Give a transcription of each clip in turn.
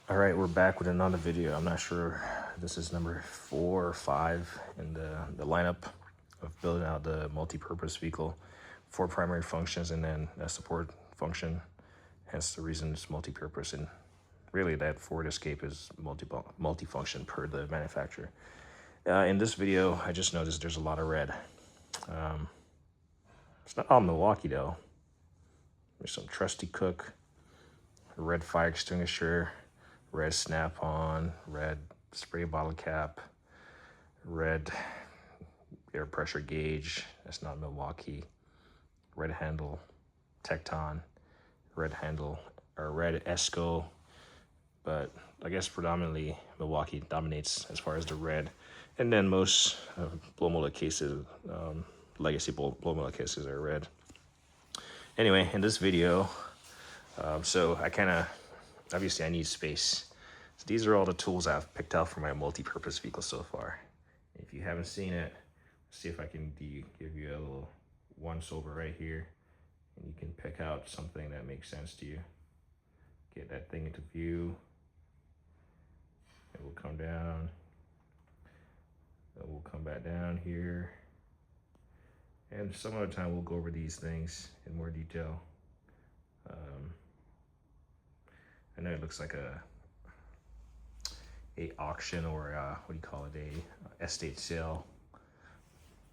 All right, we're back with another video. I'm not sure this is number 4 or 5 in the lineup of building out the multi-purpose vehicle. 4 primary functions and then a support function. Hence the reason it's multi-purpose, and really that Ford Escape is multi-function per the manufacturer. In this video, I just noticed there's a lot of red. It's not all Milwaukee though. There's some Trusty Cook, red fire extinguisher, red snap-on, red spray bottle cap, red air pressure gauge, that's not Milwaukee, red handle Tecton, red handle, or red Esco, but I guess predominantly Milwaukee dominates as far as the red. And then most blow molded cases, legacy blow molded cases are red. Anyway, in this video, so I kind of, obviously I need space. So these are all the tools I've picked out for my multi-purpose vehicle so far. If you haven't seen it, see if I can give you a little once over right here, and you can pick out something that makes sense to you. Get that thing into view. It will come down. It will come back down here. And some other time we'll go over these things in more detail. I know it looks like a auction or what do you call it, a estate sale,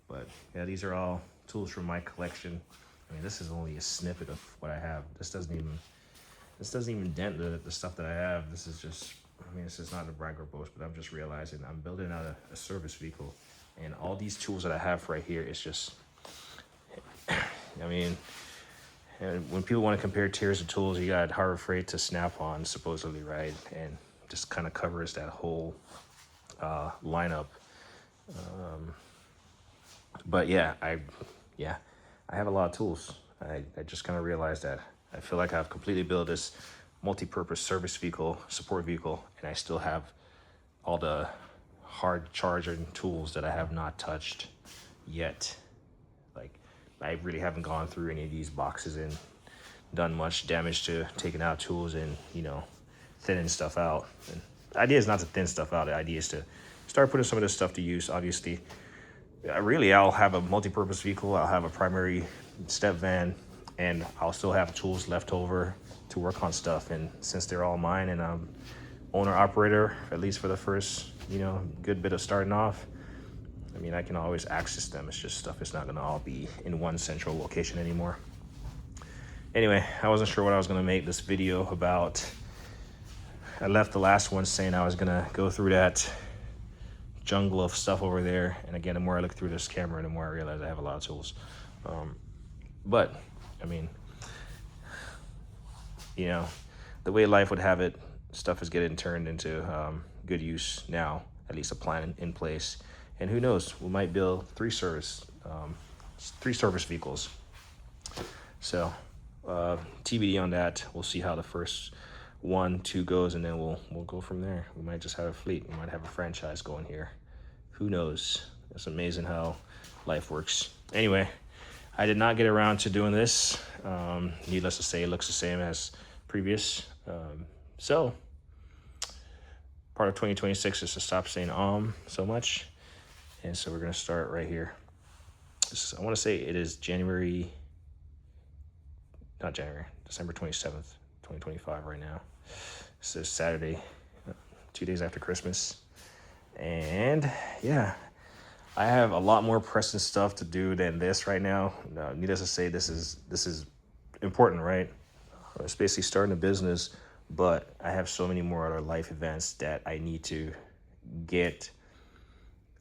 but yeah, these are all tools from my collection. I mean, this is only a snippet of what I have. This doesn't even dent the stuff that I have. This is just, I mean, this is not a brag or boast, but I'm just realizing I'm building out a service vehicle, and all these tools that I have right here is just, I mean, and when people want to compare tiers of tools, you got Harbor Freight to Snap-on, supposedly, right? And just kind of covers that whole lineup. But yeah, I have a lot of tools. I just kind of realized that I feel like I've completely built this multi-purpose service vehicle, support vehicle, and I still have all the hard charging tools that I have not touched yet. Like, I really haven't gone through any of these boxes and done much damage to taking out tools and, you know, thinning stuff out. And the idea is not to thin stuff out. The idea is to start putting some of this stuff to use. Obviously, I'll have a multi-purpose vehicle. I'll have a primary step van, and I'll still have tools left over to work on stuff. And since they're all mine and I'm owner operator, at least for the first, you know, good bit of starting off, I mean, I can always access them. It's just stuff is not going to all be in one central location anymore. Anyway, I wasn't sure what I was going to make this video about. I left the last one saying I was going to go through that jungle of stuff over there. And again, the more I look through this camera, the more I realize I have a lot of tools. But, I mean, you know, the way life would have it, stuff is getting turned into good use now, at least a plan in place. And who knows, we might build 3 service vehicles. So TBD on that. We'll see how the first 1, 2 goes, and then we'll go from there. We might just have a fleet. We might have a franchise going here. Who knows? It's amazing how life works. Anyway, I did not get around to doing this. Needless to say, it looks the same as previous. So part of 2026 is to stop saying so much. And so we're going to start right here. I want to say it is December 27th, 2025 right now. This is Saturday, 2 days after Christmas. And yeah, I have a lot more pressing stuff to do than this right now. Needless to say, this is important, right? It's basically starting a business, but I have so many more other life events that I need to get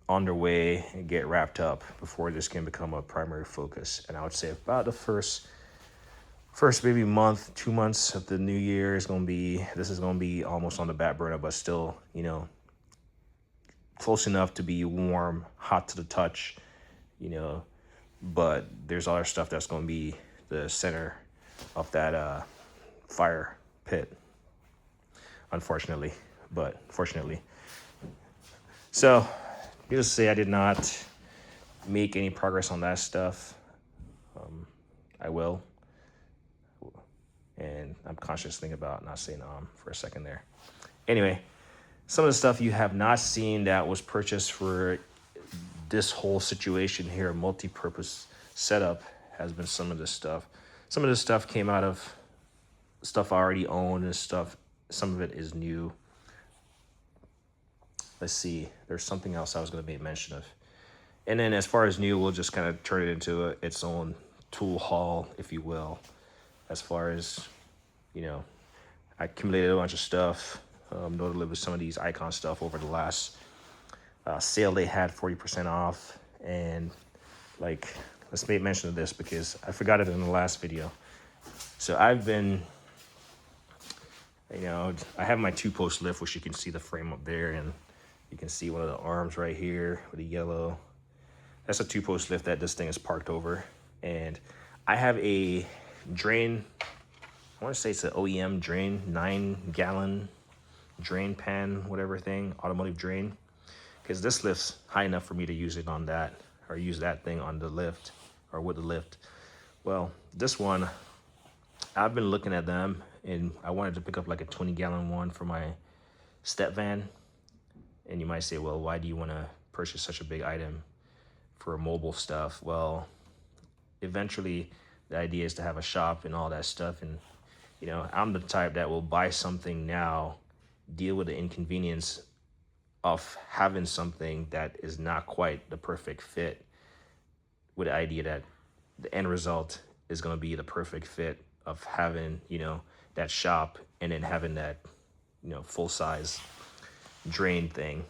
underway and get wrapped up before this can become a primary focus. And I would say about the first maybe month, 2 months of the new year is going to be almost on the back burner, but still, you know, close enough to be warm, hot to the touch, you know, but there's other stuff that's going to be the center of that fire pit, unfortunately, but fortunately. So needless to say, I did not make any progress on that stuff. I will. And I'm conscious thinking about not saying for a second there. Anyway, some of the stuff you have not seen that was purchased for this whole situation here, multi-purpose setup, has been some of this stuff. Some of this stuff came out of stuff I already owned and stuff. Some of it is new. Let's see. There's something else I was going to make mention of. And then as far as new, we'll just kind of turn it into its own tool haul, if you will. As far as, you know, I accumulated a bunch of stuff, notably with some of these Icon stuff over the last sale they had 40% off. And like, let's make mention of this because I forgot it in the last video. So I've been, you know, I have my 2-post lift, which you can see the frame up there, and you can see one of the arms right here with the yellow. That's a 2-post lift that this thing is parked over. And I have a drain, I want to say it's an OEM drain, 9-gallon drain pan, whatever thing, automotive drain. Because this lift's high enough for me to use it on that, or use that thing on the lift, or with the lift. Well, this one, I've been looking at them, and I wanted to pick up like a 20-gallon one for my step van. And you might say, well, why do you want to purchase such a big item for mobile stuff? Well, eventually the idea is to have a shop and all that stuff. And, you know, I'm the type that will buy something now, deal with the inconvenience of having something that is not quite the perfect fit, with the idea that the end result is going to be the perfect fit of having, you know, that shop and then having that, you know, full size drain thing.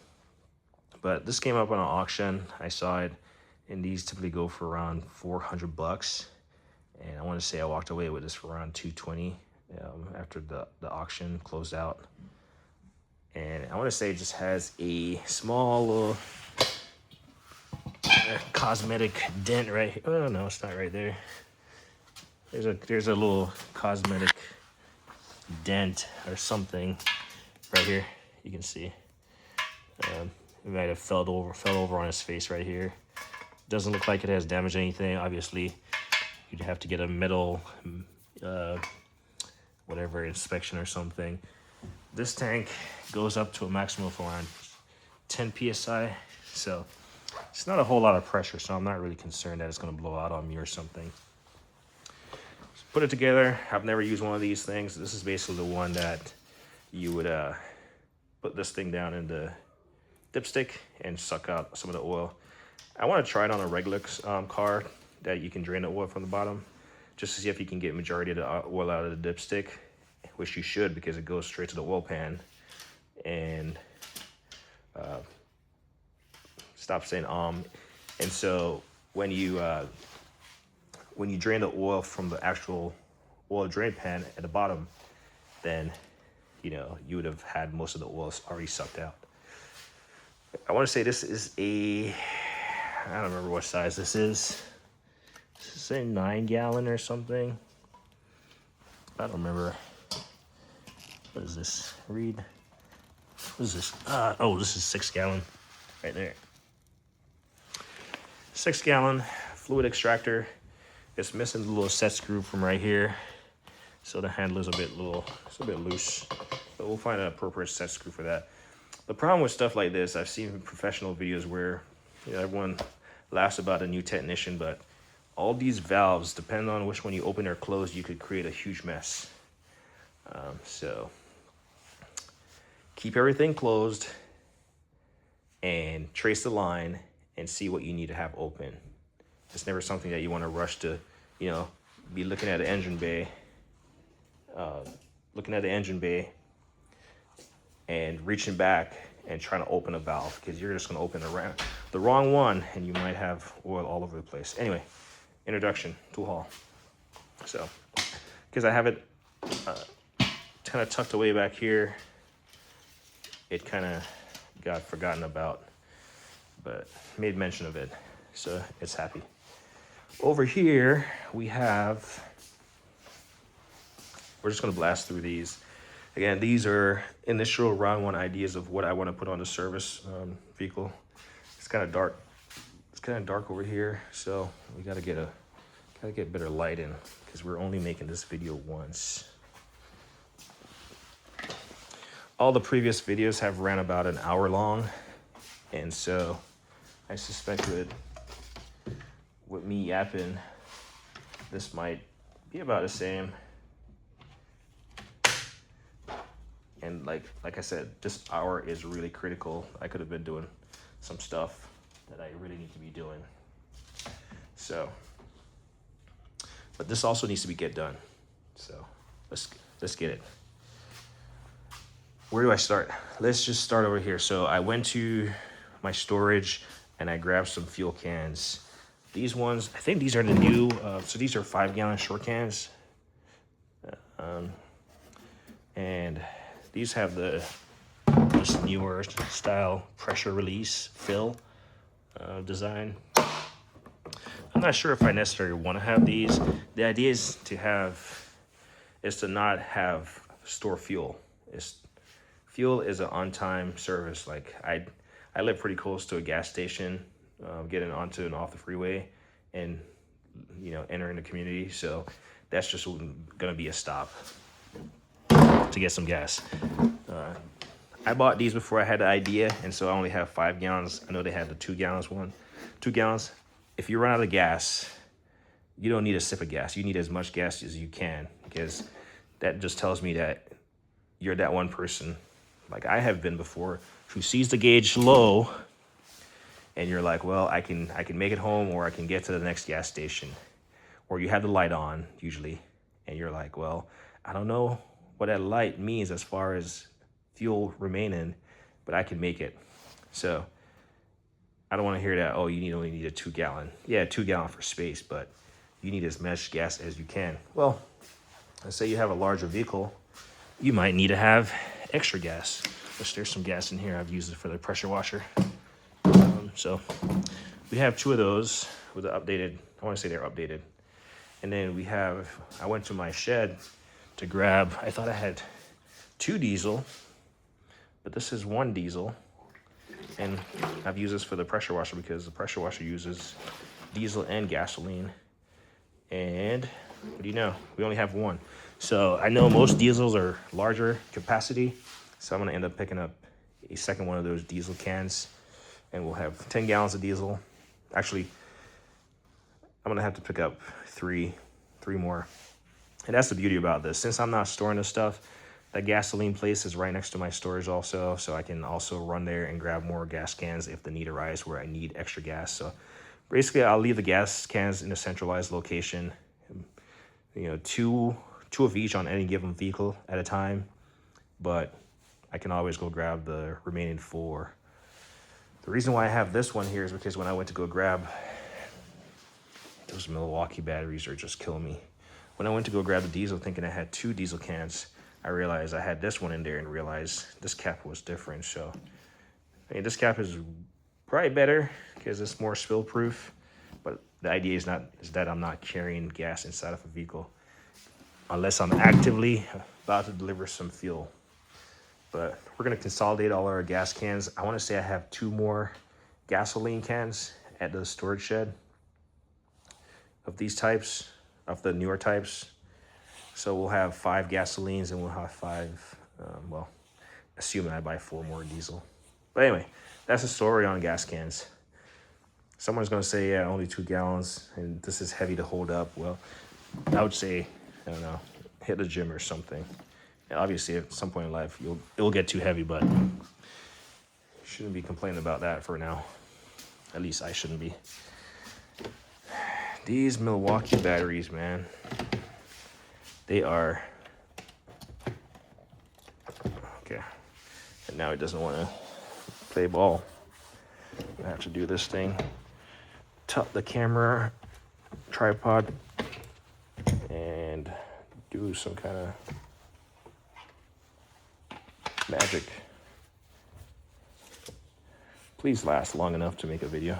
But this came up on an auction. I saw it, and these typically go for around $400. And I want to say I walked away with this for around $220 after the auction closed out. And I want to say it just has a small little cosmetic dent right here. Oh no, it's not right there. There's a little cosmetic dent or something right here. You can see. It might have fell over on his face right here. Doesn't look like it has damaged anything. Obviously, you'd have to get a metal, whatever, inspection or something. This tank goes up to a maximum of around 10 psi, so it's not a whole lot of pressure, so I'm not really concerned that it's going to blow out on me or something. So put it together. I've never used one of these things. This is basically the one that you would put this thing down in the dipstick and suck out some of the oil. I want to try it on a regular car that you can drain the oil from the bottom, just to see if you can get majority of the oil out of the dipstick, which you should, because it goes straight to the oil pan. And stop saying and so when you drain the oil from the actual oil drain pan at the bottom, then, you know, you would have had most of the oil already sucked out. I want to say this is I don't remember what size this is. This is a 9-gallon or something. I don't remember. What is this? Read. What is this? Oh, this is 6-gallon right there. 6-gallon fluid extractor. It's missing the little set screw from right here, so the handle is it's a bit loose. But we'll find an appropriate set screw for that. The problem with stuff like this, I've seen professional videos where, you know, everyone laughs about a new technician, but all these valves, depending on which one you open or close, you could create a huge mess. So keep everything closed and trace the line and see what you need to have open. It's never something that you want to rush to, you know, be looking at the engine bay, and reaching back and trying to open a valve, because you're just going to open the wrong one and you might have oil all over the place. Anyway, introduction, tool haul. So, because I have it kind of tucked away back here, it kind of got forgotten about, but made mention of it, so it's happy. Over here we have, we're just going to blast through these. Again, these are initial round one ideas of what I want to put on the service vehicle. It's kind of dark. It's kind of dark over here, so we gotta get better light in, because we're only making this video once. all the previous videos have ran about an hour long, and so I suspect with me yapping, this might be about the same. And like I said, this hour is really critical. I could have been doing some stuff that I really need to be doing. So, but this also needs to get done. So let's get it. Where do I start? Let's just start over here. So I went to my storage and I grabbed some fuel cans. These ones, I think these are the new, so these are 5-gallon short cans. And these have this newer style pressure release fill design. I'm not sure if I necessarily want to have these. The idea is to not have store fuel. Fuel is an on-time service. Like I live pretty close to a gas station, getting onto and off the freeway, and entering the community. So that's just gonna be a stop to get some gas. I bought these before I had the idea, and so I only have 5 gallons. I know they had the 2 gallons one. 2 gallons. If you run out of gas, you don't need a sip of gas. You need as much gas as you can, because that just tells me that you're that one person, like I have been before, who sees the gauge low, and you're like, well, I can make it home, or I can get to the next gas station, or you have the light on usually, and you're like, well, I don't know what that light means as far as fuel remaining, but I can make it. So I don't want to hear that, oh, you only need a 2 gallon. Yeah, 2 gallon for space, but you need as much gas as you can. Well, let's say you have a larger vehicle, you might need to have extra gas. There's some gas in here. I've used it for the pressure washer. So we have 2 of those with the updated, I want to say they're updated. And then I went to my shed to grab, I thought I had 2 diesel, but this is 1 diesel. And I've used this for the pressure washer because the pressure washer uses diesel and gasoline. And what do you know? We only have 1. So I know most diesels are larger capacity. So I'm going to end up picking up a second one of those diesel cans. And we'll have 10 gallons of diesel. Actually, I'm going to have to pick up 3 more. And that's the beauty about this. Since I'm not storing this stuff, the gasoline place is right next to my storage also, so I can also run there and grab more gas cans if the need arises where I need extra gas. So basically, I'll leave the gas cans in a centralized location, 2 of each on any given vehicle at a time, but I can always go grab the remaining 4. The reason why I have this one here is because when I went to go grab, those Milwaukee batteries are just killing me. When I went to go grab the diesel thinking I had 2 diesel cans, I realized I had this one in there and realized this cap was different. So, this cap is probably better because it's more spill proof. But the idea is that I'm not carrying gas inside of a vehicle unless I'm actively about to deliver some fuel. But we're gonna consolidate all our gas cans. I want to say I have 2 more gasoline cans at the storage shed of these types, of the newer types. So we'll have 5 gasolines and we'll have 5, assuming I buy 4 more diesel. But anyway, that's the story on gas cans. Someone's going to say, yeah, only 2 gallons and this is heavy to hold up. Well, I would say, I don't know, hit the gym or something. And obviously, at some point in life, it will get too heavy, but you shouldn't be complaining about that for now. At least I shouldn't be. These Milwaukee batteries, man. They are, okay, and now it doesn't want to play ball. I have to do this thing, tuck the camera, tripod, and do some kind of magic. Please last long enough to make a video.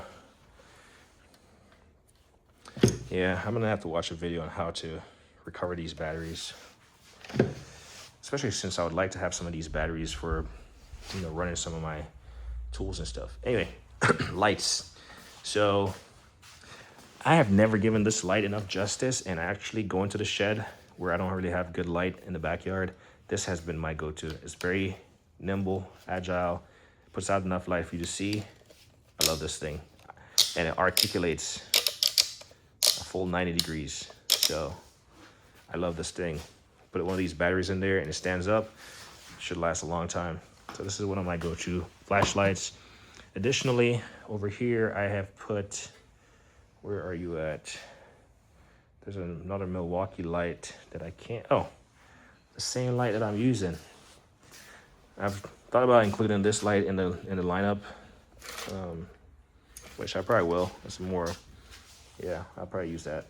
Yeah, I'm gonna have to watch a video on how to recover these batteries, especially since I would like to have some of these batteries for running some of my tools and stuff. Anyway, lights. So I have never given this light enough justice, and actually going to the shed where I don't really have good light in the backyard, this has been my go-to. It's very nimble, agile, puts out enough light for you to see. I love this thing. And it articulates a full 90 degrees. So I love this thing. Put one of these batteries in there and it stands up. Should last a long time. So this is one of my go-to flashlights. Additionally, over here I have put, where are you at? There's another Milwaukee light that I can't, oh, the same light that I'm using. I've thought about including this light in the lineup, which I probably will. It's more, yeah, I'll probably use that.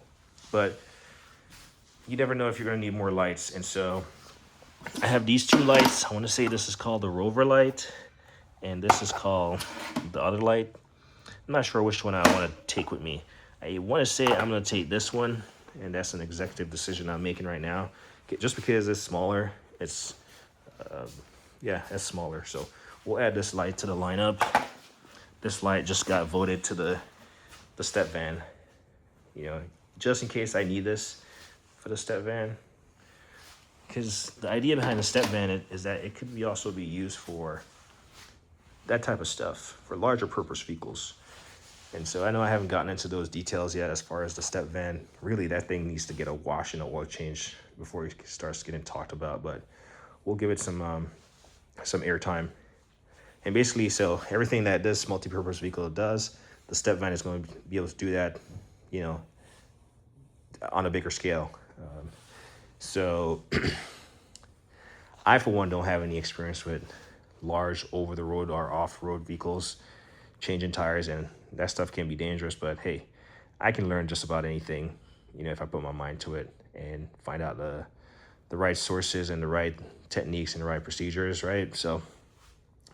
But you never know if you're gonna need more lights. And so I have these two lights. I wanna say this is called the Rover light, and this is called the other light. I'm not sure which one I wanna take with me. I wanna say I'm gonna take this one, and that's an executive decision I'm making right now. Just because it's smaller, it's, yeah, it's smaller. So we'll add this light to the lineup. This light just got voted to the step van, you know, just in case I need this for the step van. Because the idea behind the step van is that it could also be used for that type of stuff, for larger purpose vehicles. And so I know I haven't gotten into those details yet as far as the step van. Really, that thing needs to get a wash and an oil change before it starts getting talked about, but we'll give it some airtime. And basically, so everything that this multi-purpose vehicle does, the step van is going to be able to do that, you know, on a bigger scale. So I, for one, don't have any experience with large over-the-road or off-road vehicles, changing tires, and that stuff can be dangerous. But hey, I can learn just about anything, you know, if I put my mind to it and find out the right sources and the right techniques and the right procedures, right? So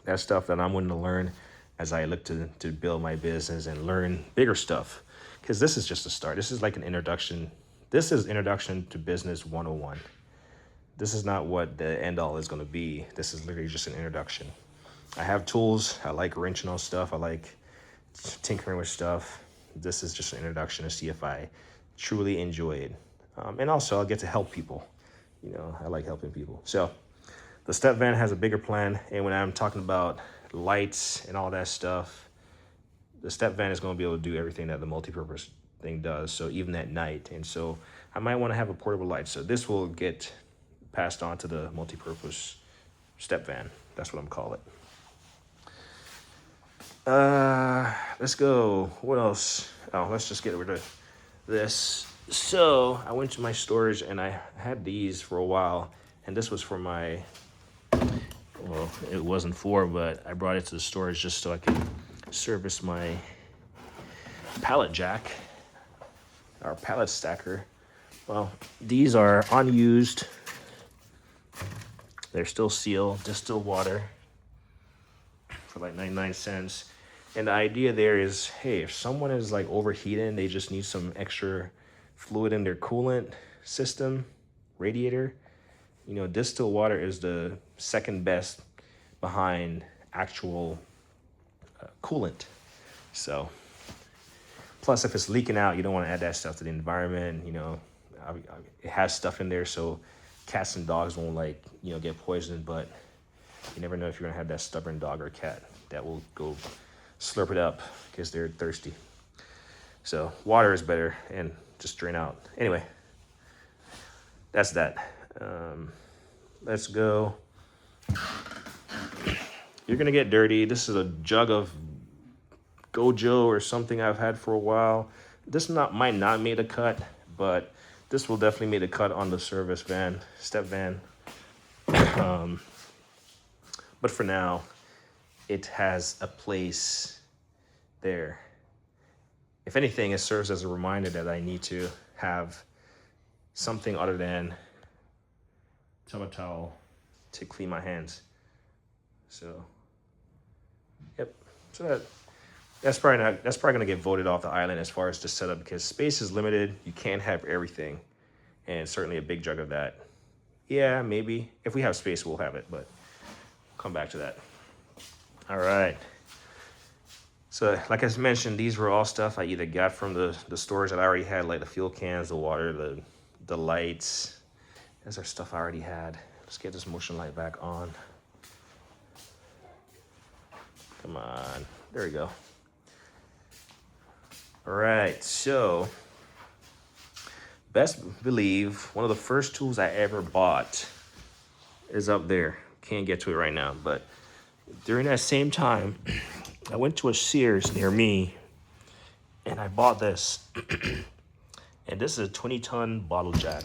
that's stuff that I'm willing to learn as I look to build my business and learn bigger stuff. Because this is just a start. This is like an introduction. This is introduction to business 101. This is not what the end all is going to be. This is literally just an introduction. I have tools. I like wrenching on stuff. I like tinkering with stuff. This is just an introduction to see if I truly enjoy it. And also I'll get to help people. You know, I like helping people. So the step van has a bigger plan. And when I'm talking about lights and all that stuff, the step van is going to be able to do everything that the multi-purpose thing does. So even at night. And so I might want to have a portable light. So this will get passed on to the multi-purpose step van. That's what I'm calling it. Let's go. What else? Oh, let's just get rid of this. So I went to my storage and I had these for a while, and this was for my, well, it wasn't for, but I brought it to the storage just so I could service my pallet jack, our pallet stacker. Well, these are unused. They're still sealed, distilled water for like 99 cents. And the idea there is, hey, if someone is like overheating, they just need some extra fluid in their coolant system, radiator, you know, distilled water is the second best behind actual coolant. So, plus if it's leaking out, you don't want to add that stuff to the environment. You know, it has stuff in there so cats and dogs won't, like, you know, get poisoned, but you never know if you're gonna have that stubborn dog or cat that will go slurp it up because they're thirsty. So water is better and just drain out. Anyway, that's that. Let's go. You're gonna get dirty. This is a jug of Gojo or something I've had for a while. This might not make a cut, but this will definitely make a cut on the service van, step van. But for now, it has a place there. If anything, it serves as a reminder that I need to have something other than towel to clean my hands. So, yep. So that's probably gonna get voted off the island as far as the setup, because space is limited. You can't have everything, and certainly a big jug of that. Yeah, maybe if we have space, we'll have it, but we'll come back to that. All right. So like I mentioned, these were all stuff I either got from the storage that I already had, like the fuel cans, the water, the lights. Those are stuff I already had. Let's get this motion light back on. Come on. There we go. All right, so best believe one of the first tools I ever bought is up there. Can't get to it right now, but during that same time, I went to a Sears near me and I bought this. And this is a 20-ton bottle jack.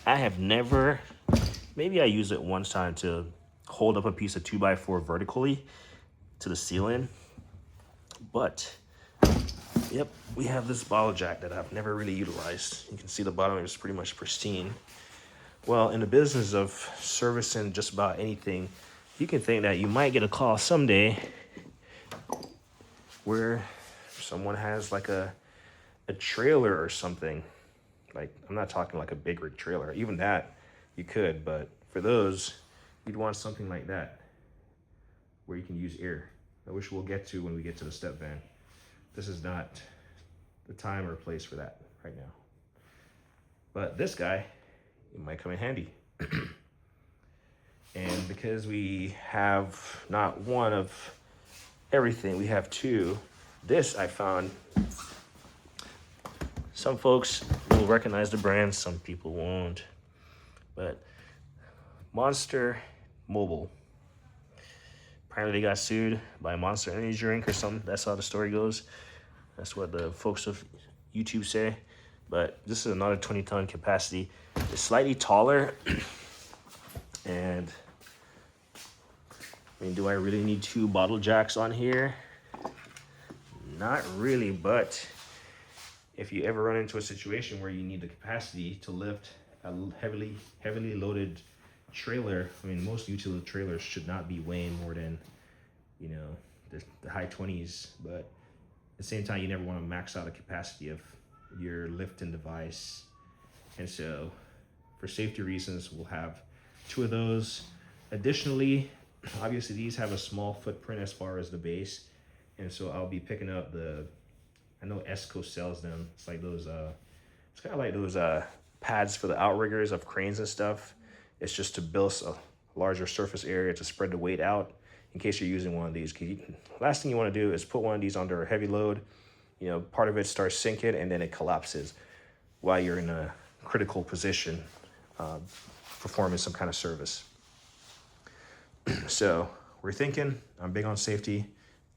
I have never, maybe I used it one time to hold up a piece of 2x4 vertically to the ceiling, but yep, we have this bottle jack that I've never really utilized. You can see the bottom is pretty much pristine. Well, in the business of servicing just about anything, you can think that you might get a call someday where someone has like a trailer or something. Like, I'm not talking like a big rig trailer. Even that, you could, but for those, you'd want something like that where you can use air, which we'll get to when we get to the step van. This is not the time or place for that right now. But this guy, it might come in handy. And because we have not one of everything, we have two. This I found, some folks will recognize the brand, some people won't. But Monster Mobile. Apparently they got sued by Monster Energy Drink or something. That's how the story goes. That's what the folks of YouTube say. But this is another 20-ton capacity. It's slightly taller. And I mean, do I really need two bottle jacks on here? Not really, but if you ever run into a situation where you need the capacity to lift a heavily loaded trailer, I mean, most utility trailers should not be weighing more than, you know, the high 20s, but at the same time, you never want to max out the capacity of your lifting device. And so for safety reasons, we'll have two of those. Additionally, obviously these have a small footprint as far as the base. And so I'll be picking up I know Esco sells them. It's like those, it's kind of like those pads for the outriggers of cranes and stuff. It's just to build a larger surface area to spread the weight out in case you're using one of these. Last thing you want to do is put one of these under a heavy load. You know, part of it starts sinking and then it collapses while you're in a critical position performing some kind of service. So we're thinking, I'm big on safety,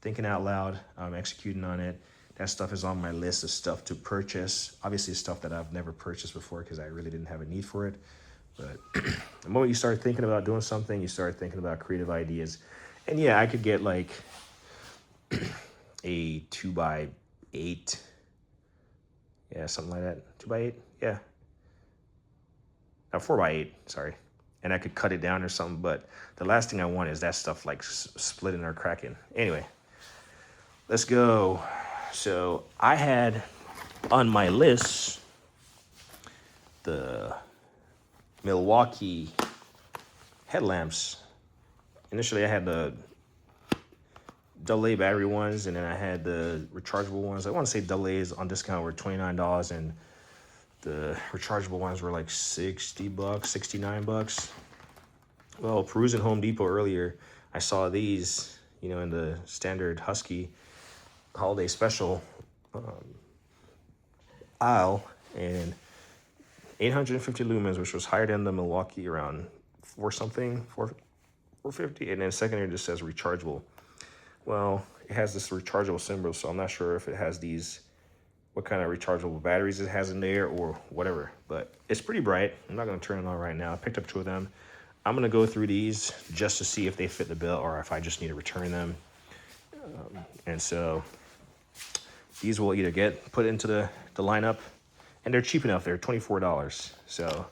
thinking out loud, I'm executing on it. That stuff is on my list of stuff to purchase. Obviously stuff that I've never purchased before because I really didn't have a need for it. But the moment you start thinking about doing something, you start thinking about creative ideas. And yeah, I could get like a 2x8. Yeah, something like that. 2x8, yeah. No, 4x8, sorry. And I could cut it down or something, but the last thing I want is that stuff like splitting or cracking. Anyway, let's go. So I had on my list the Milwaukee headlamps. Initially I had the AA battery ones, and then I had the rechargeable ones. I want to say AA's on discount were $29, and the rechargeable ones were like $60, $69. Well, perusing Home Depot earlier, I saw these, you know, in the standard Husky holiday special aisle, and 850 lumens, which was higher than the Milwaukee, around 450, and then secondary just says rechargeable. Well, it has this rechargeable symbol, so I'm not sure if it has these, what kind of rechargeable batteries it has in there or whatever, but it's pretty bright. I'm not going to turn it on right now. I picked up two of them. I'm going to go through these just to see if they fit the bill or if I just need to return them. And so these will either get put into the lineup, and they're cheap enough. They're $24. So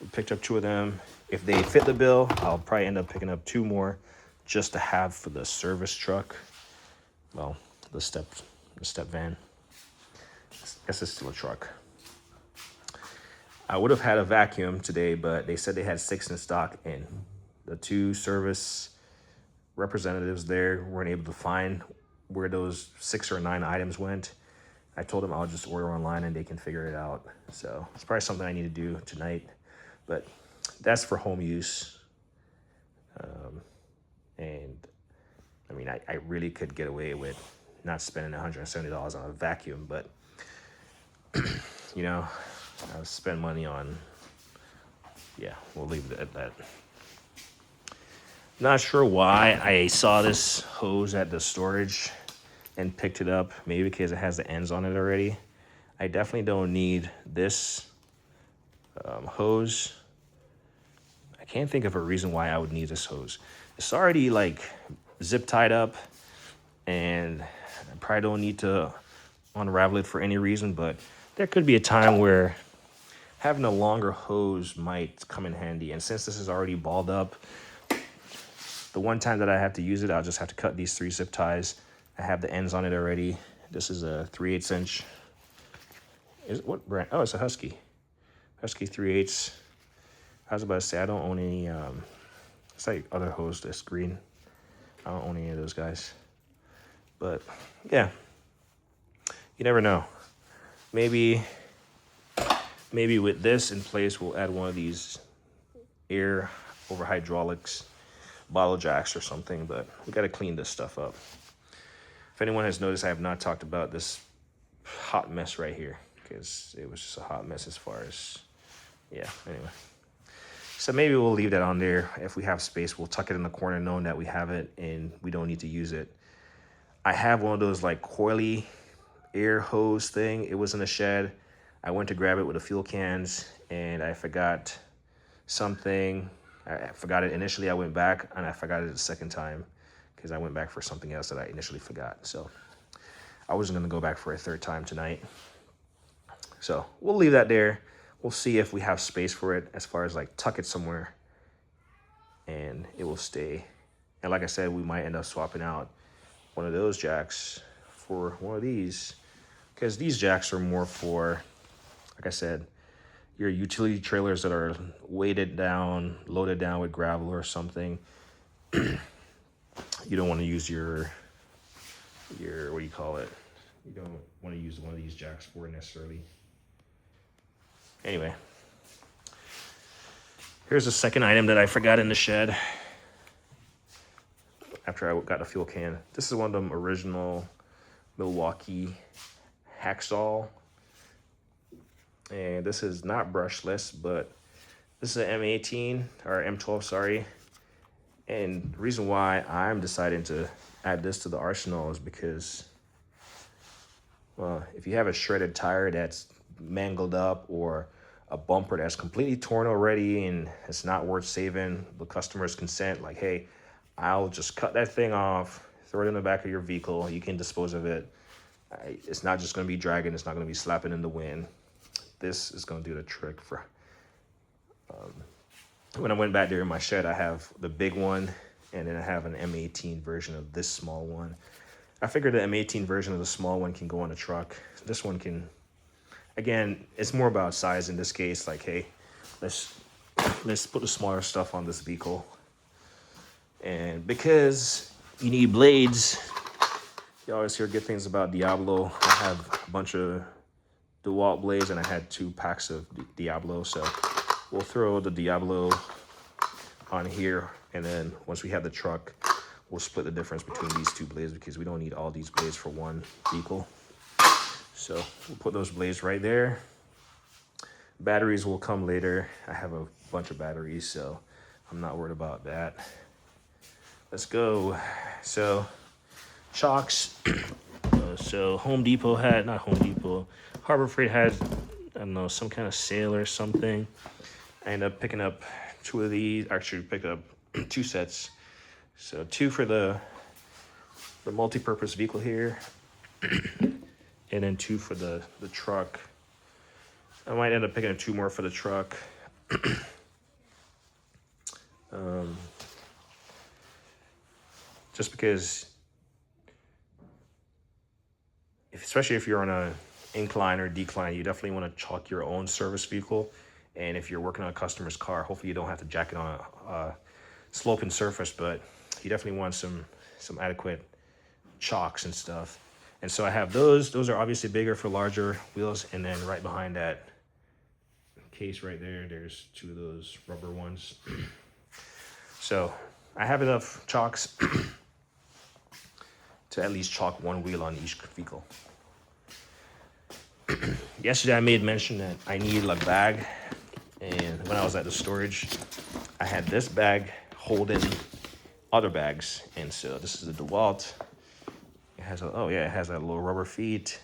we picked up two of them. If they fit the bill, I'll probably end up picking up two more just to have for the service truck. Well, the step van. I guess it's still a truck. I would have had a vacuum today, but they said they had 6 in stock, and the 2 service representatives there weren't able to find where those 6 or 9 items went. I told them I'll just order online and they can figure it out. So it's probably something I need to do tonight, but that's for home use. And I mean, mean, I really could get away with not spending $170 on a vacuum, but you know, I spend money on, yeah, we'll leave it at that. Not sure why I saw this hose at the storage and picked it up, maybe because it has the ends on it already. I definitely don't need this hose. I can't think of a reason why I would need this hose. It's already like zip tied up, and I probably don't need to unravel it for any reason, but there could be a time where having a longer hose might come in handy. And since this is already balled up, the one time that I have to use it, I'll just have to cut these 3 zip ties. I have the ends on it already. This is a 3/8 inch. What brand? Oh, it's a Husky. Husky 3/8. I was about to say, I don't own any, it's like other hose that's green. I don't own any of those guys. But, yeah. You never know. Maybe with this in place, we'll add one of these air over hydraulics bottle jacks or something, but we got to clean this stuff up. If anyone has noticed, I have not talked about this hot mess right here, because it was just a hot mess as far as, yeah, anyway. So maybe we'll leave that on there. If we have space, we'll tuck it in the corner knowing that we have it and we don't need to use it. I have one of those like coily air hose thing. It was in the shed. I went to grab it with the fuel cans and I forgot something. I forgot it initially. I went back and I forgot it the second time because I went back for something else that I initially forgot. So I wasn't going to go back for a third time tonight. So we'll leave that there. We'll see if we have space for it as far as like tuck it somewhere and it will stay. And like I said, we might end up swapping out one of those jacks for one of these, because these jacks are more for, like I said, your utility trailers that are weighted down, loaded down with gravel or something. You don't want to use your, what do you call it? You don't want to use one of these jacks for it necessarily. Anyway, here's the second item that I forgot in the shed after I got a fuel can. This is one of them original Milwaukee hacksaw. And this is not brushless, but this is an M18 or M12, sorry. And the reason why I'm deciding to add this to the arsenal is because, well, if you have a shredded tire that's mangled up or a bumper that's completely torn already and it's not worth saving, the customer's consent, like, hey, I'll just cut that thing off, throw it in the back of your vehicle, you can dispose of it. It's not just going to be dragging, it's not going to be slapping in the wind. This is going to do the trick for, when I went back there in my shed, I have the big one and then I have an M18 version of this small one. I figured the M18 version of the small one can go on a truck. This one can, again, it's more about size in this case. Like, hey, let's put the smaller stuff on this vehicle. And because you need blades, you always hear good things about Diablo. I have a bunch of DeWalt blades and I had 2 packs of Diablo. So we'll throw the Diablo on here. And then once we have the truck, we'll split the difference between these 2 blades because we don't need all these blades for one vehicle. So we'll put those blades right there. Batteries will come later. I have a bunch of batteries, so I'm not worried about that. Let's go. So chocks. So Home Depot had, not Home Depot, Harbor Freight had, I don't know, some kind of sale or something. I ended up picking up 2 of these. Actually picked up 2 sets. So 2 for the multi-purpose vehicle here. And then 2 for the truck. I might end up picking up 2 more for the truck. Just because, especially if you're on a incline or decline, you definitely want to chalk your own service vehicle. And if you're working on a customer's car, hopefully you don't have to jack it on a sloping surface, but you definitely want some adequate chocks and stuff. And so I have those. Those are obviously bigger for larger wheels. And then right behind that case right there, there's 2 of those rubber ones. So I have enough chocks. to at least chalk one wheel on each vehicle. Yesterday I made mention that I need a bag, and when I was at the storage, I had this bag holding other bags, and so this is the DeWalt. It has it has that little rubber feet.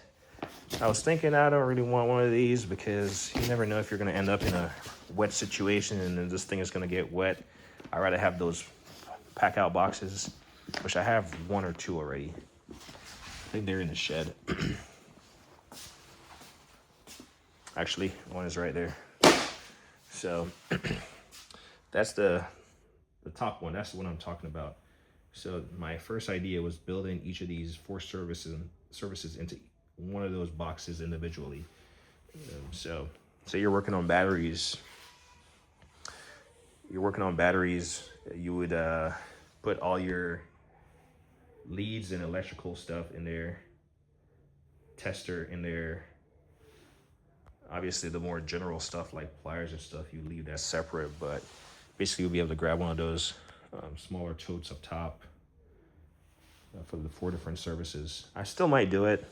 I was thinking I don't really want one of these because you never know if you're gonna end up in a wet situation and then this thing is gonna get wet. I'd rather have those pack out boxes, which I have one or two already. I think they're in the shed. Actually, one is right there. So that's the top one. That's the one I'm talking about. So my first idea was building each of these 4 services into one of those boxes individually. So you're working on batteries. You would put all your leads and electrical stuff in there, tester in there. Obviously, the more general stuff like pliers and stuff, you leave that separate, but basically you'll be able to grab one of those smaller totes up top for the 4 different services. I still might do it,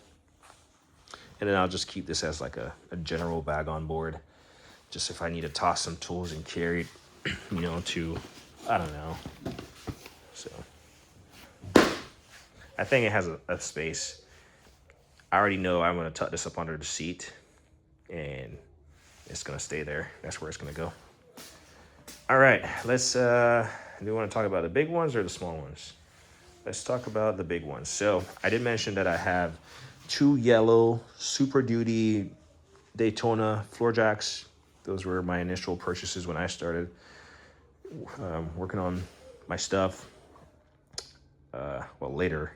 and then I'll just keep this as like a general bag on board, just if I need to toss some tools and carry it, to, I don't know. So I think it has a space. I already know I'm gonna tuck this up under the seat, and it's gonna stay there. That's where it's gonna go. All right, let's, do you wanna talk about the big ones or the small ones? Let's talk about the big ones. So I did mention that I have 2 yellow Super Duty Daytona floor jacks. Those were my initial purchases when I started working on my stuff. Later.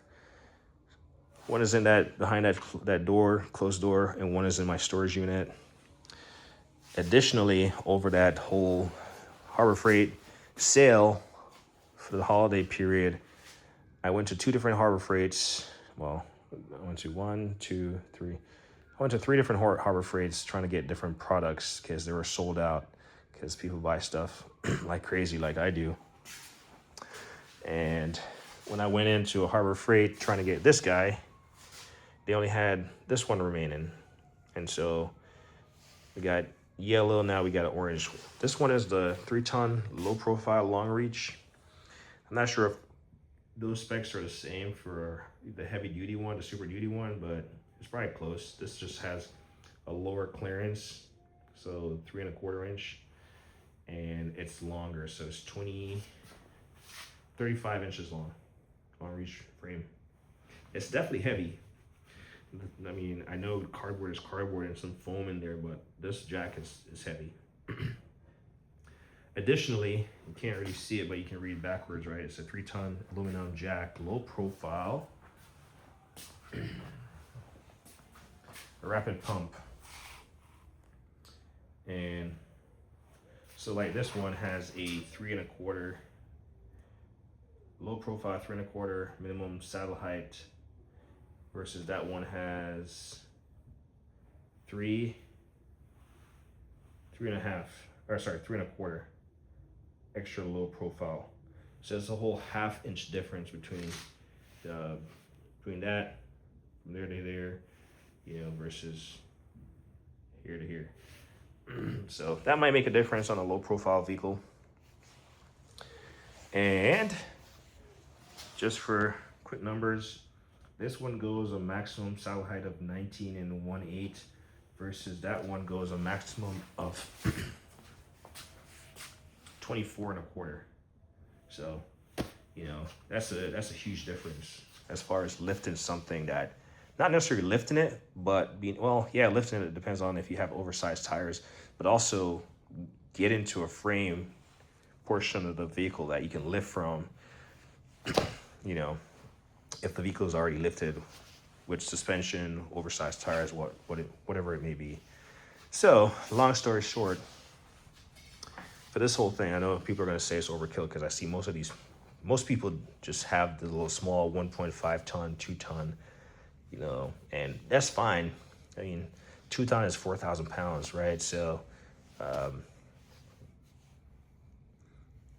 One is in behind that door, closed door, and one is in my storage unit. Additionally, over that whole Harbor Freight sale for the holiday period, I went to 2 different Harbor Freights. Well, I went to 3 different Harbor Freights trying to get different products because they were sold out because people buy stuff like crazy, like I do. And when I went into a Harbor Freight trying to get this guy, they only had this one remaining. And so we got yellow, now we got an orange. This one is the 3-ton low profile long reach. I'm not sure if those specs are the same for the heavy duty one, the Super Duty one, but it's probably close. This just has a lower clearance, so 3¼ inch, and it's longer, so it's 35 inches long reach frame. It's definitely heavy. I mean, I know cardboard is cardboard and some foam in there, but this jack is heavy. Additionally, you can't really see it, but you can read backwards, right? It's a 3-ton aluminum jack, low profile, a rapid pump. And so like this one has a 3¼ low profile, 3¼ minimum saddle height, versus that one has 3.5, 3¼ extra low profile. So it's a whole ½ inch difference between that from there to there, versus here to here. So that might make a difference on a low profile vehicle. And just for quick numbers, this one goes a maximum saddle height of 19 1/8 versus that one goes a maximum of 24¼ So, that's a huge difference as far as lifting something that, not necessarily lifting it, but lifting it depends on if you have oversized tires, but also get into a frame portion of the vehicle that you can lift from, if the vehicle is already lifted with suspension, oversized tires, whatever it may be. So, long story short, for this whole thing, I know people are going to say it's overkill because I see most people just have the little small 1.5 ton, 2 ton, and that's fine. I mean, 2 ton is 4,000 pounds, right? So,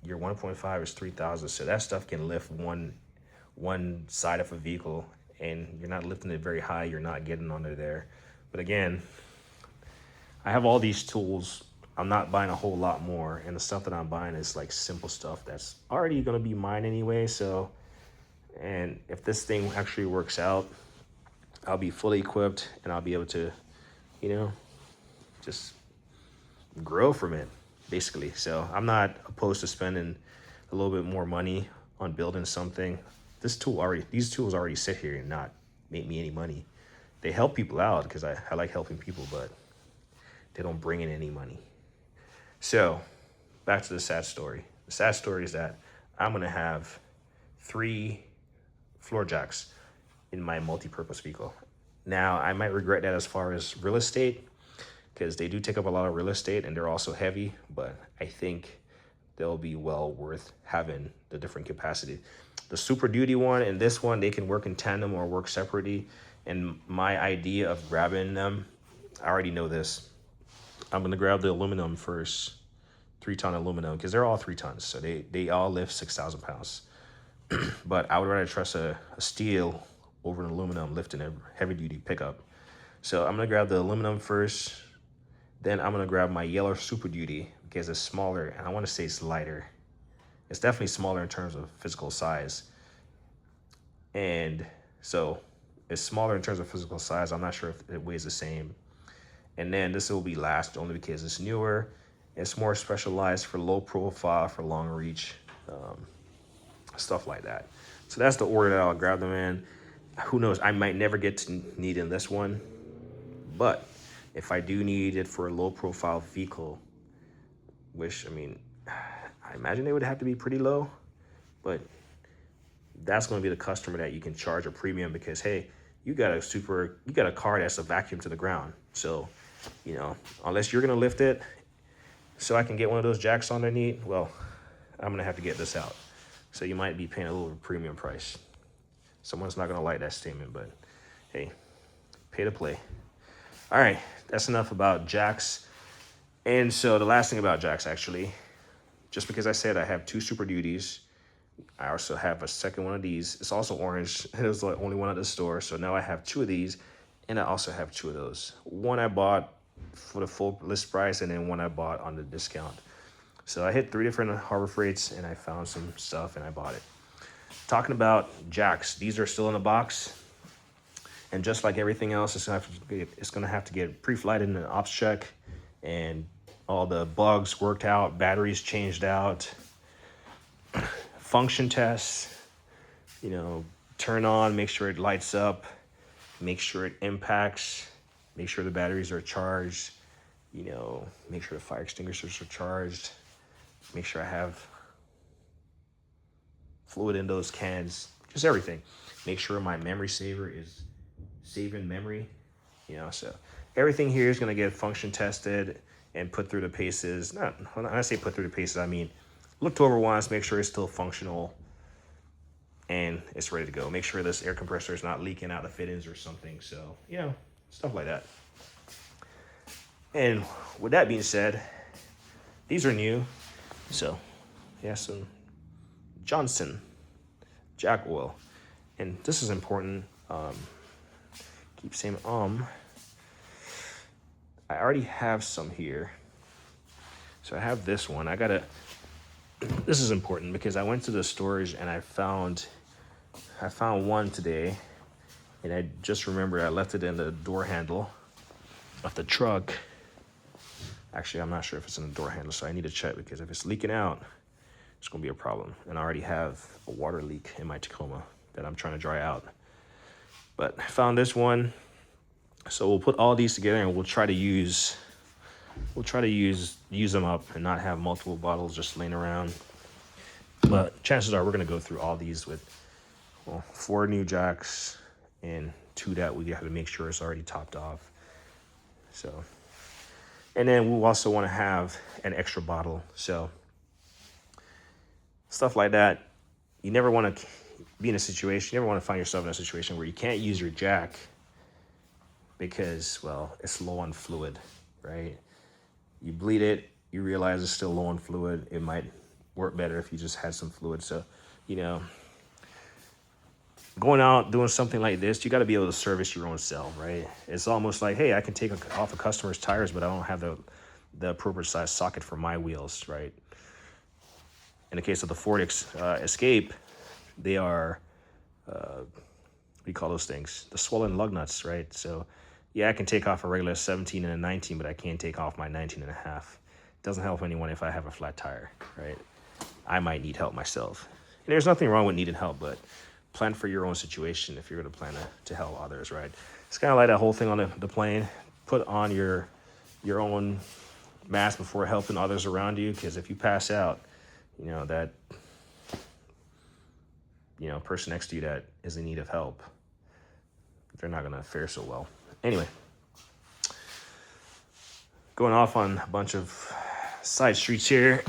your 1.5 is 3,000. So that stuff can lift one one side of a vehicle and you're not lifting it very high, you're not getting under there. But again, I have all these tools. I'm not buying a whole lot more, and the stuff that I'm buying is like simple stuff that's already gonna be mine anyway. So, and if this thing actually works out, I'll be fully equipped and I'll be able to, you know, just grow from it, basically. So I'm not opposed to spending a little bit more money on building something. These tools already sit here and not make me any money. They help people out because I like helping people, but they don't bring in any money. So back to the sad story. The sad story is that I'm gonna have 3 floor jacks in my multi-purpose vehicle. Now, I might regret that as far as real estate, because they do take up a lot of real estate and they're also heavy, but I think they'll be well worth having the different capacity. The Super Duty one and this one, they can work in tandem or work separately. And my idea of grabbing them, I already know this. I'm gonna grab the aluminum first, 3-ton aluminum, because they're all 3 tons. So they all lift 6,000 pounds. But I would rather trust a steel over an aluminum lifting a heavy duty pickup. So I'm gonna grab the aluminum first. Then I'm gonna grab my yellow Super Duty because it's smaller and I wanna say it's lighter. It's definitely smaller in terms of physical size. And so it's smaller in terms of physical size. I'm not sure if it weighs the same. And then this will be last only because it's newer. It's more specialized for low profile, for long reach, stuff like that. So that's the order that I'll grab them in. Who knows, I might never get to need in this one, but if I do need it for a low profile vehicle, which, I mean, I imagine they would have to be pretty low, but that's going to be the customer that you can charge a premium because, hey, you got a car that's a vacuum to the ground. So, you know, unless you're going to lift it so I can get one of those jacks underneath, well, I'm going to have to get this out. So you might be paying a little premium price. Someone's not going to like that statement, but hey, pay to play. All right, that's enough about jacks. And so the last thing about jacks, actually, just because I said I have 2 Super Duties, I also have a second one of these. It's also orange. It was the only one at the store. So now I have 2 of these, and I also have 2 of those. One I bought for the full list price, and then one I bought on the discount. So I hit 3 different Harbor Freights, and I found some stuff, and I bought it. Talking about jacks, these are still in the box. And just like everything else, it's gonna have to get pre-flighted in an ops check and all the bugs worked out, batteries changed out, function tests, you know, turn on, make sure it lights up, make sure it impacts, make sure the batteries are charged, you know, make sure the fire extinguishers are charged, make sure I have fluid in those cans, just everything. Make sure my memory saver is saving memory, you know, so everything here is going to get function tested and put through the paces. When I say put through the paces, I mean looked over once, make sure it's still functional and it's ready to go. Make sure this air compressor is not leaking out the fittings or something. So, you know, stuff like that. And with that being said, these are new. So, yeah, some Johnson jack oil. And this is important. Keep saying I already have some here. So I have this one. This is important because I went to the storage and I found one today, and I just remembered I left it in the door handle of the truck. Actually, I'm not sure if it's in the door handle, so I need to check because if it's leaking out, it's gonna be a problem. And I already have a water leak in my Tacoma that I'm trying to dry out. But I found this one. So we'll put all these together and we'll try to use them up and not have multiple bottles just laying around. But chances are we're gonna go through all these with 4 new jacks and 2 that we have to make sure it's already topped off. So, and then we'll also want to have an extra bottle. So stuff like that. You never want to be in a situation, you never want to find yourself in a situation where you can't use your jack because, well, it's low on fluid, right? You bleed it, you realize it's still low on fluid. It might work better if you just had some fluid. So, you know, going out doing something like this, you got to be able to service your own self, right? It's almost like, hey, I can take off a customer's tires, but I don't have the appropriate size socket for my wheels, right? In the case of the Ford Escape, they are, what do you call those things? The swollen lug nuts, right? So yeah, I can take off a regular 17 and a 19, but I can't take off my 19 and a half. It doesn't help anyone if I have a flat tire, right? I might need help myself. And there's nothing wrong with needing help, but plan for your own situation if you're going to plan to help others, right? It's kind of like that whole thing on the plane. Put on your own mask before helping others around you, because if you pass out, that person next to you that is in need of help, they're not going to fare so well. Anyway, going off on a bunch of side streets here.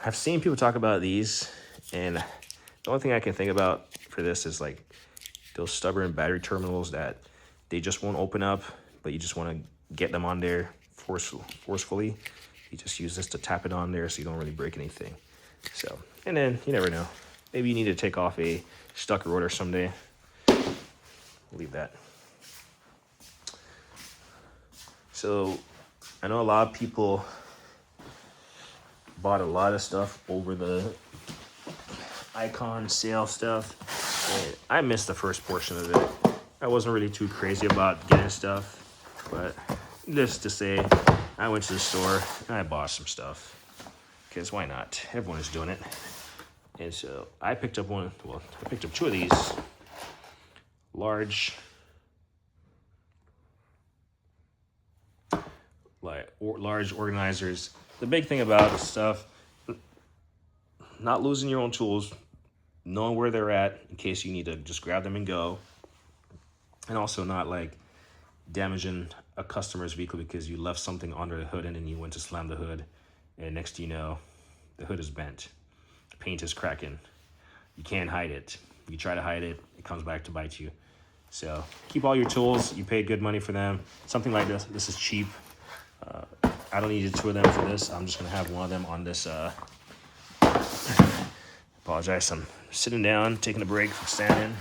I've seen people talk about these, and the only thing I can think about for this is like those stubborn battery terminals that they just won't open up, but you just want to get them on there forcefully. You just use this to tap it on there so you don't really break anything. So, and then you never know. Maybe you need to take off a stuck rotor someday. Leave that. So, I know a lot of people bought a lot of stuff over the Icon sale stuff. And I missed the first portion of it. I wasn't really too crazy about getting stuff, but just to say, I went to the store and I bought some stuff. Because why not? Everyone is doing it. And so I picked up I picked up two of these large organizers. The big thing about this stuff, not losing your own tools, knowing where they're at in case you need to just grab them and go, and also not like damaging a customer's vehicle because you left something under the hood and then you went to slam the hood, and next thing you know, the hood is bent, the paint is cracking. You can't hide it. You try to hide it, it comes back to bite you. So keep all your tools. You paid good money for them. Something like this. This is cheap. I don't need two of them for this. I'm just gonna have one of them on this. Apologize. I'm sitting down, taking a break from standing.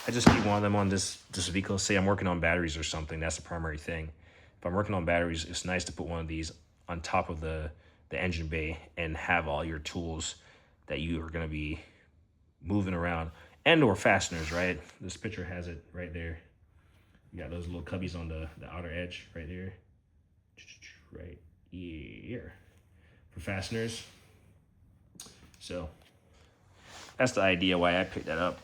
I just keep one of them on this vehicle. Say I'm working on batteries or something. That's the primary thing. If I'm working on batteries, it's nice to put one of these on top of the engine bay and have all your tools that you are gonna be moving around, and or fasteners, right? This picture has it right there. You got those little cubbies on the outer edge right there. Right here for fasteners. So that's the idea why I picked that up.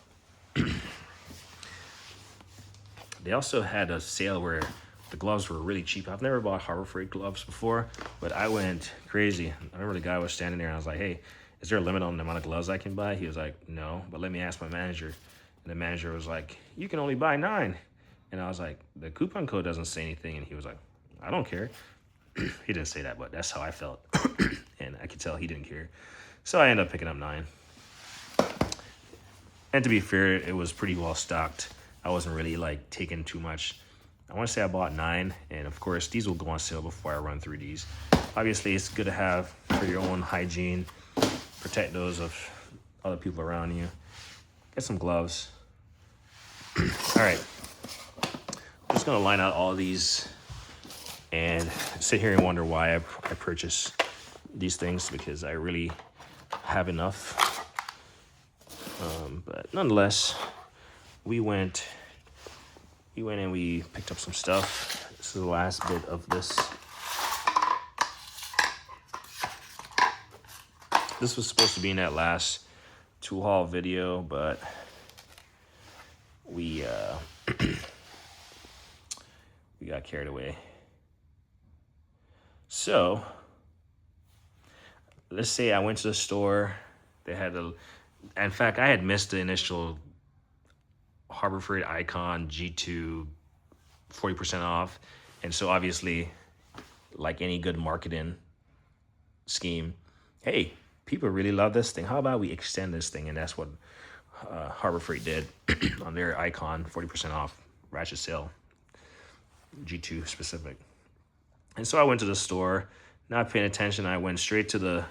They also had a sale where the gloves were really cheap. I've never bought Harbor Freight gloves before, but I went crazy. I remember the guy was standing there and I was like, hey, is there a limit on the amount of gloves I can buy? He was like, no, but let me ask my manager. And the manager was like, you can only buy 9. And I was like, the coupon code doesn't say anything. And he was like, I don't care. He didn't say that, but that's how I felt. And I could tell he didn't care. So I ended up picking up 9. And to be fair, it was pretty well stocked. I wasn't really like taking too much. I want to say I bought 9. And of course, these will go on sale before I run through these. Obviously, it's good to have for your own hygiene. Protect those of other people around you. Get some gloves. All right. I'm just going to line out all these and sit here and wonder why I purchased these things, because I really have enough. But nonetheless, we went and we picked up some stuff. This is the last bit of this. This was supposed to be in that last tool haul video, but we we got carried away. So let's say I went to the store. They had in fact, I had missed the initial Harbor Freight Icon G2 40% off. And so obviously, like any good marketing scheme, hey, people really love this thing. How about we extend this thing? And that's what Harbor Freight did on their Icon 40% off ratchet sale, G2 specific. And so I went to the store, not paying attention. I went straight to the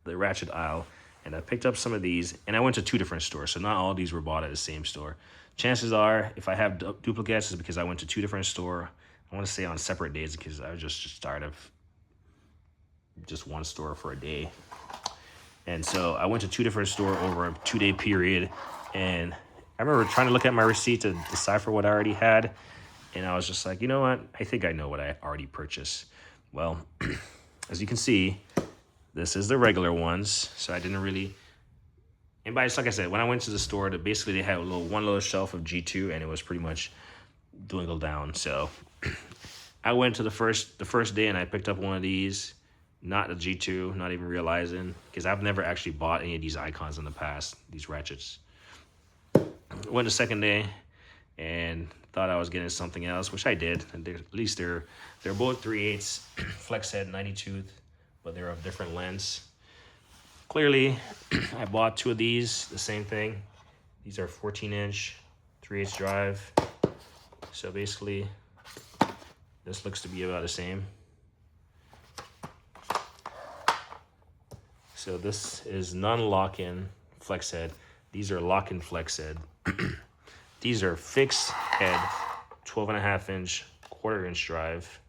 ratchet aisle, and I picked up some of these, and I went to 2 different stores, so not all these were bought at the same store. Chances are, if I have duplicates, it's because I went to 2 different stores. I want to say on separate days because I was just tired of just one store for a day. And so I went to 2 different stores over a 2-day period, and I remember trying to look at my receipt to decipher what I already had, and I was just like, you know what? I think I know what I already purchased. Well, as you can see, this is the regular ones, so I didn't really. And by like I said, when I went to the store, basically they had one little shelf of G2, and it was pretty much dwindled down. So I went to the first day, and I picked up one of these. Not a G2, not even realizing, because I've never actually bought any of these icons in the past, these ratchets. Went the second day and thought I was getting something else, which I did. And at least they're both 3/8 flex head 92, but they're of different lengths. Clearly, I bought 2 of these, the same thing. These are 14-inch 3/8 drive. So basically, this looks to be about the same. So this is non-lock-in flex head. These are lock-in flex head. These are fixed head, 12.5-inch, 1/4-inch drive.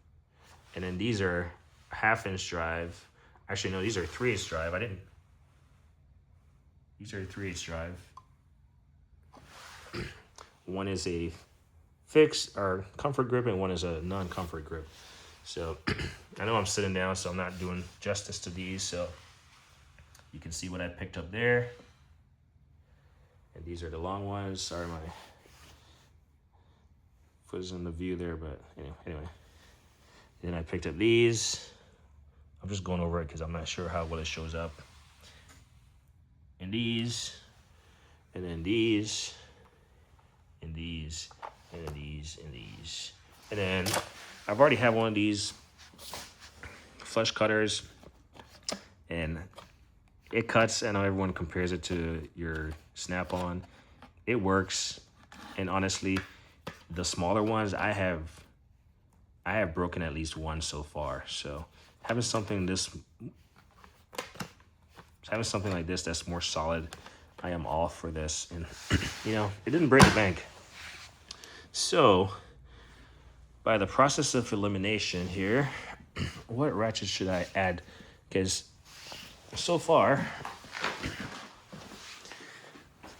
And then these are 1/2-inch drive. Actually, no, these are 3/8 drive. These are 3/8 drive. One is a fixed or comfort grip, and one is a non-comfort grip. So I know I'm sitting down, so I'm not doing justice to these. So you can see what I picked up there. And these are the long ones. Sorry, my foot is in the view there, but anyway. Then I picked up these. I'm just going over it because I'm not sure how well it shows up. And these, and then these, and these, and then these, and these. And then I've already had one of these flush cutters, and it cuts. I know everyone compares it to your Snap-on. It works, and honestly, the smaller ones I have broken at least one so far. So having something like this that's more solid, I am all for this. And you know, it didn't break the bank. So by the process of elimination here, what ratchet should I add? Because so far,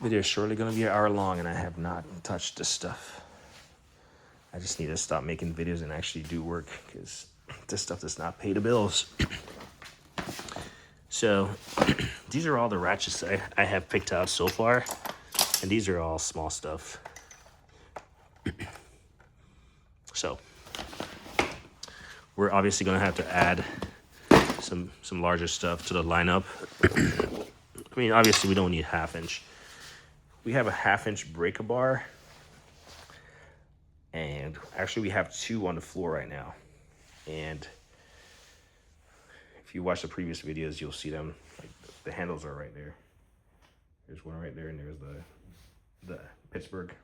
video is surely going to be an hour long, and I have not touched this stuff. I just need to stop making videos and actually do work, because this stuff does not pay the bills. So these are all the ratchets I have picked out so far, and these are all small stuff. So we're obviously going to have to add some larger stuff to the lineup. I mean, obviously we don't need 1/2-inch. We have a 1/2-inch breaker bar, and actually we have 2 on the floor right now. And if you watch the previous videos, you'll see them. Like, the handles are right there. There's one right there, and there's the Pittsburgh.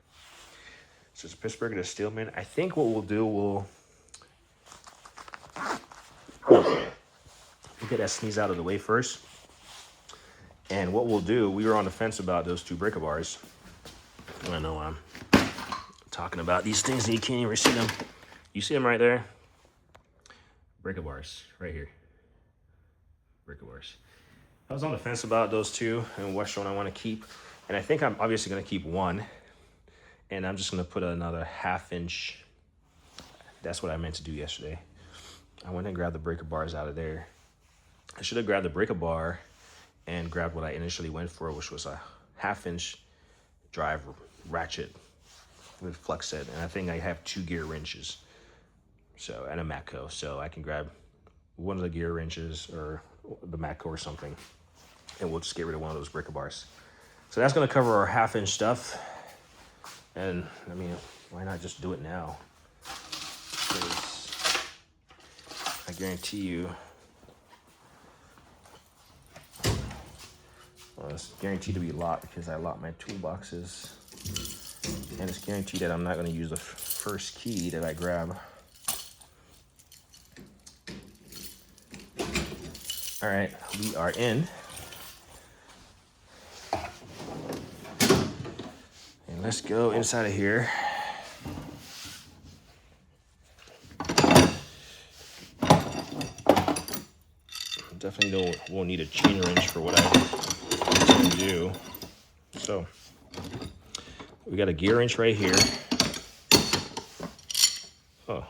So it's a Pittsburgh and a Steelman. I think what we'll do, we'll get that sneeze out of the way first. And what we'll do, we were on the fence about those 2 breaker bars. I know I'm talking about these things and you can't even see them. You see them right there? Breaker bars, right here. Breaker bars. I was on the fence about those 2 and which one I want to keep. And I think I'm obviously going to keep one. And I'm just going to put another 1/2-inch. That's what I meant to do yesterday. I went and grabbed the breaker bars out of there. I should have grabbed the breaker bar and grabbed what I initially went for, which was a 1/2-inch drive ratchet with flex head. And I think I have 2 gear wrenches, so, and a Matco. So I can grab one of the gear wrenches or the Matco or something, and we'll just get rid of one of those breaker bars. So that's going to cover our 1/2-inch stuff. And I mean, why not just do it now? Because I guarantee you, well, it's guaranteed to be locked because I locked my toolboxes. And it's guaranteed that I'm not going to use the first key that I grab. All right, we are in. let's go inside of here. Definitely won't need a chain wrench for what I'm going to do. So we got a gear wrench right here. Oh,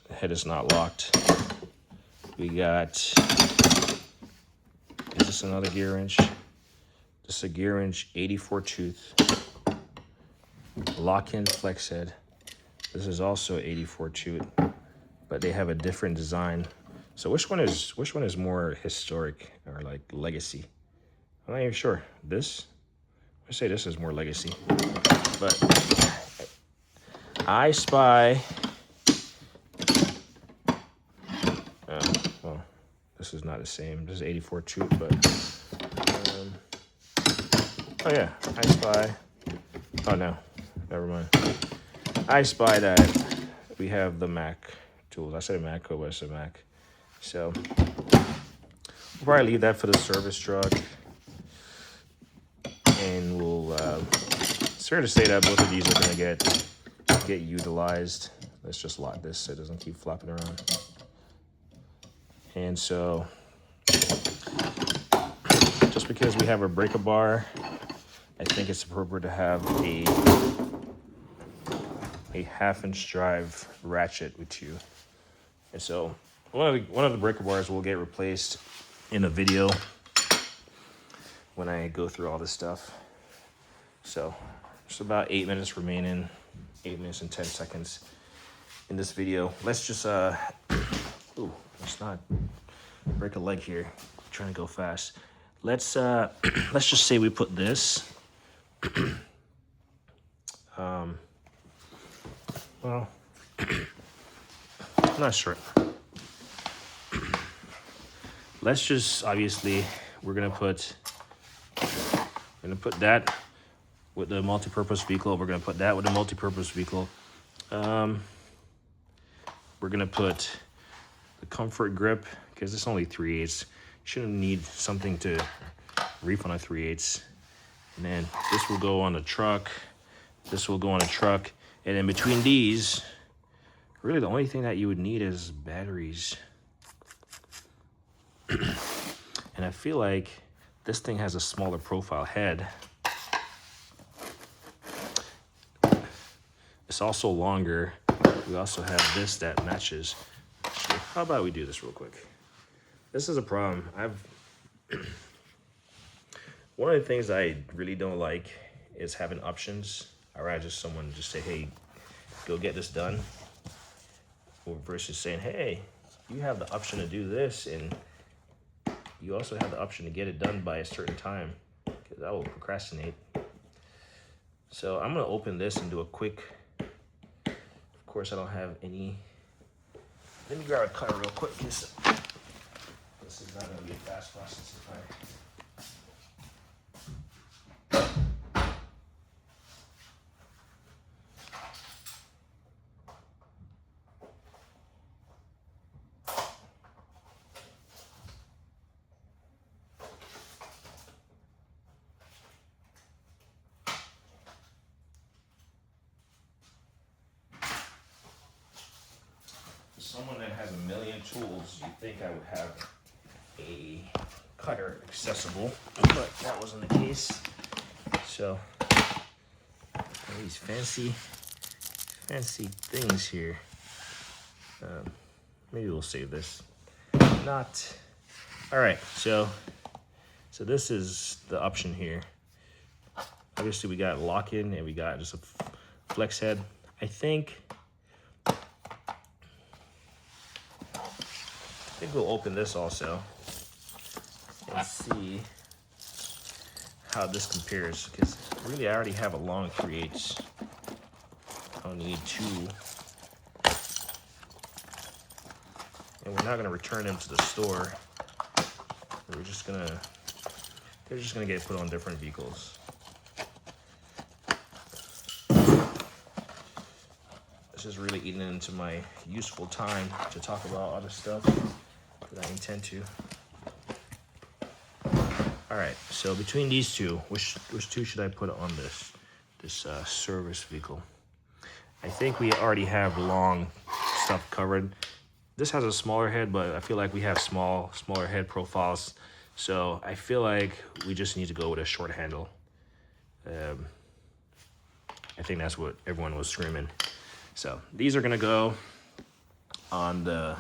the head is not locked. We got, is this another gear wrench? This is a gear wrench, 84 tooth, lock-in flex head. This is also 84 tooth, but they have a different design. So which one is more historic or like legacy? I'm not even sure. This, I say this is more legacy, but I spy. Well, this is not the same. This is 84 tooth, but oh yeah, I spy. Oh no, never mind. I spy that we have the Mac tools. I said Mac, but it's a Mac. So we'll probably leave that for the service truck, and we'll. It's fair to say that both of these are gonna get utilized. Let's just lock this so it doesn't keep flopping around. And so, just because we have a breaker bar, I think it's appropriate to have a 1/2-inch drive ratchet with you. And so one of the breaker bars will get replaced in a video when I go through all this stuff. So just about 8 minutes remaining, 8 minutes and 10 seconds in this video. Let's just ooh, let's not break a leg here. I'm trying to go fast. Let's just say we put this. Well, I'm not sure. Let's just, obviously, we're gonna put that with the multi-purpose vehicle. We're gonna put that with the multi-purpose vehicle. We're gonna put the comfort grip, because it's only 3/8. Shouldn't need something to reef on a 3/8. And then this will go on the truck. This will go on a truck. And in between these, really the only thing that you would need is batteries. And I feel like this thing has a smaller profile head. It's also longer. We also have this that matches. So how about we do this real quick? This is a problem. One of the things I really don't like is having options. I'd rather just someone just say, hey, go get this done. Or versus saying, hey, you have the option to do this, and you also have the option to get it done by a certain time, because I will procrastinate. So I'm gonna open this and do a quick, of course I don't have any, let me grab a cutter real quick, because this is not gonna be a fast process if I someone that has a million tools, you'd think I would have a cutter accessible, but that wasn't the case. So these fancy things here. Maybe we'll save this. Not. All right. So this is the option here. Obviously, we got lock-in and we got just a flex head. I think we'll open this also and see how this compares, because really I already have a long 3/8. I don't need two. And we're not gonna return them to the store. They're just gonna get put on different vehicles. This is really eating into my useful time to talk about other stuff that I intend to. All right, so between these two, which two should I put on this? this service vehicle. I think we already have long stuff covered. This has a smaller head, but I feel like we have smaller head profiles. So I feel like we just need to go with a short handle. I think that's what everyone was screaming. So these are gonna go on the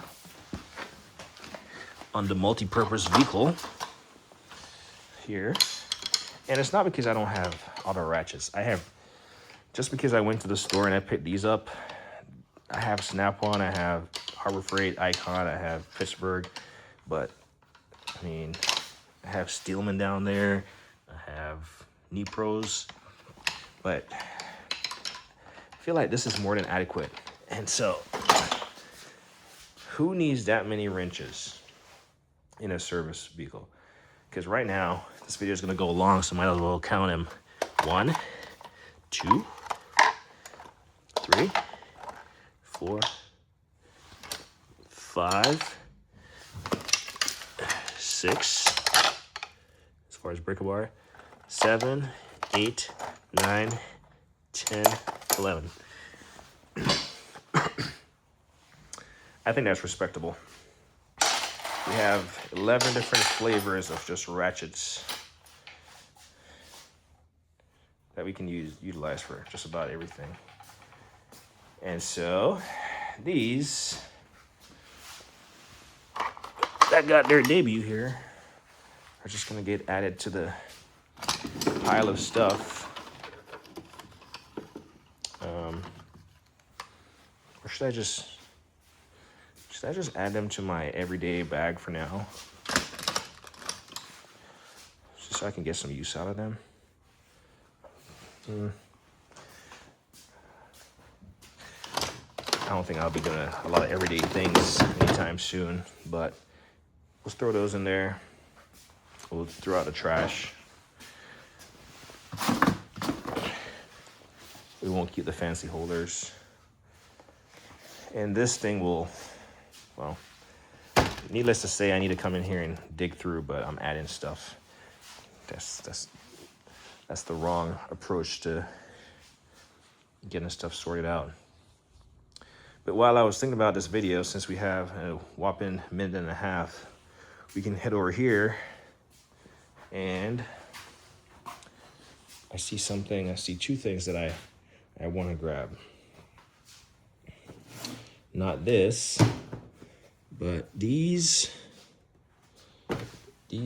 multi-purpose vehicle here. And it's not because I don't have auto ratchets. I have, just because I went to the store and I picked these up, I have Snap-on, I have Harbor Freight, Icon, I have Pittsburgh, but I mean, I have Steelman down there, I have Nepros, but I feel like this is more than adequate. And so, who needs that many wrenches in a service vehicle? Because right now, this video is gonna go long, so might as well count them. 1, 2, 3, 4, 5, 6, as far as breaker bar, 7, 8, 9, 10, 11. I think that's respectable. We have 11 different flavors of just ratchets that we can utilize for just about everything. And so these that got their debut here are just gonna get added to the pile of stuff. Or should I just add them to my everyday bag for now? Just so I can get some use out of them. I don't think I'll be doing a lot of everyday things anytime soon, but let's throw those in there. We'll throw out the trash. We won't keep the fancy holders. And this thing will, well, needless to say, I need to come in here and dig through, but I'm adding stuff. That's the wrong approach to getting stuff sorted out. But while I was thinking about this video, since we have a whopping minute and a half, we can head over here and I see two things that I want to grab. Not this, but these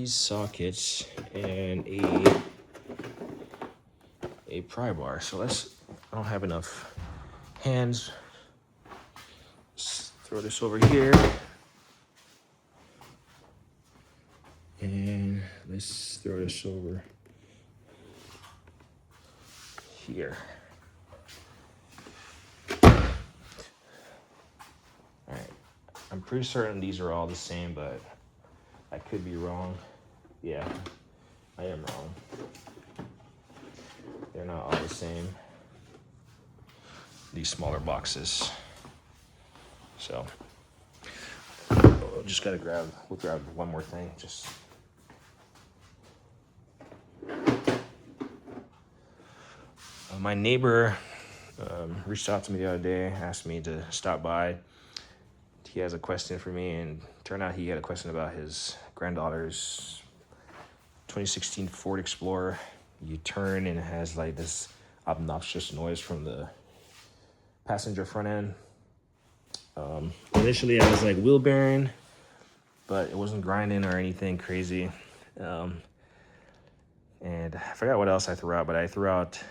sockets and a pry bar. So I don't have enough hands. Let's throw this over here. And let's throw this over here. All right, I'm pretty certain these are all the same, but I could be wrong. Yeah, I am wrong. They're not all the same. These smaller boxes. So, just gotta we'll grab one more thing, just. My neighbor reached out to me the other day, asked me to stop by. He has a question for me, and turned out he had a question about his granddaughter's 2016 Ford Explorer. You turn and it has like this obnoxious noise from the passenger front end. Initially I was like wheel bearing, but it wasn't grinding or anything crazy. And I forgot what else I threw out, but I threw out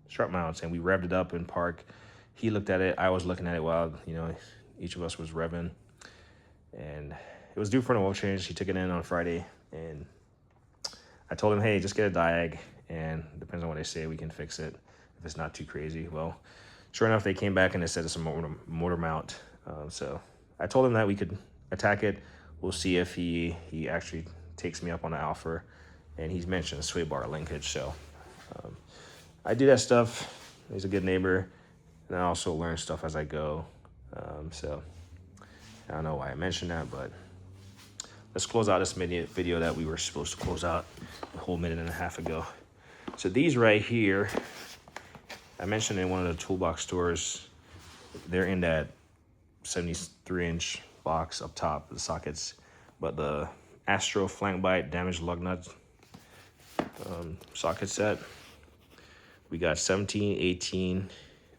strut mounts, and we revved it up in park. He looked at it, I was looking at it while, each of us was revving. And it was due for an oil change. He took it in on Friday, and I told him, hey, just get a diag, and depends on what they say, we can fix it if it's not too crazy. Well, sure enough, they came back and they said it's a motor mount. So I told him that we could attack it. We'll see if he actually takes me up on the offer. And he's mentioned sway bar linkage. So I do that stuff. He's a good neighbor. And I also learn stuff as I go. So I don't know why I mentioned that, but let's close out this video that we were supposed to close out a whole minute and a half ago. So these right here, I mentioned in one of the toolbox stores, they're in that 73-inch box up top, the sockets. But the Astro Flank Bite damaged lug nut socket set, we got 17, 18,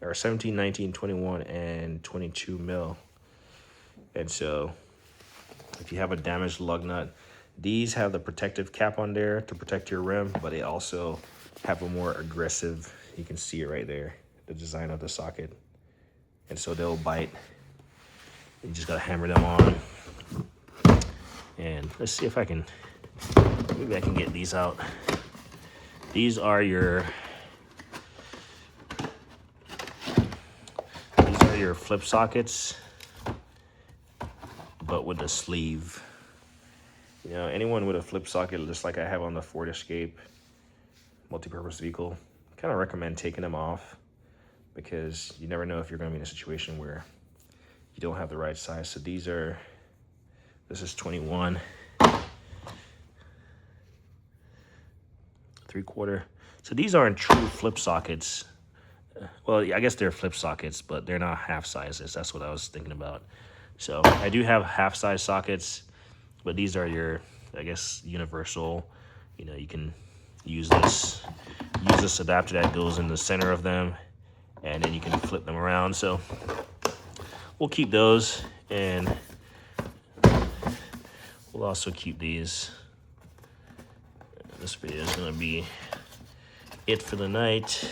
or 17, 19, 21, and 22 mil. And so if you have a damaged lug nut, these have the protective cap on there to protect your rim, but they also have a more aggressive, you can see it right there, the design of the socket. And so they'll bite. You just gotta hammer them on. And let's see if I can, maybe I can get these out. These are your flip sockets, but with a sleeve. You know, anyone with a flip socket, just like I have on the Ford Escape multi-purpose vehicle, kind of recommend taking them off, because you never know if you're going to be in a situation where you don't have the right size. So these are, this is 21 3/4. So these aren't true flip sockets. Well, I guess they're flip sockets, but they're not half sizes. That's what I was thinking about. So I do have half size sockets, but these are your, I guess, universal. You know, you can use this adapter that goes in the center of them, and then you can flip them around. So we'll keep those, and we'll also keep these. This video is gonna be it for the night.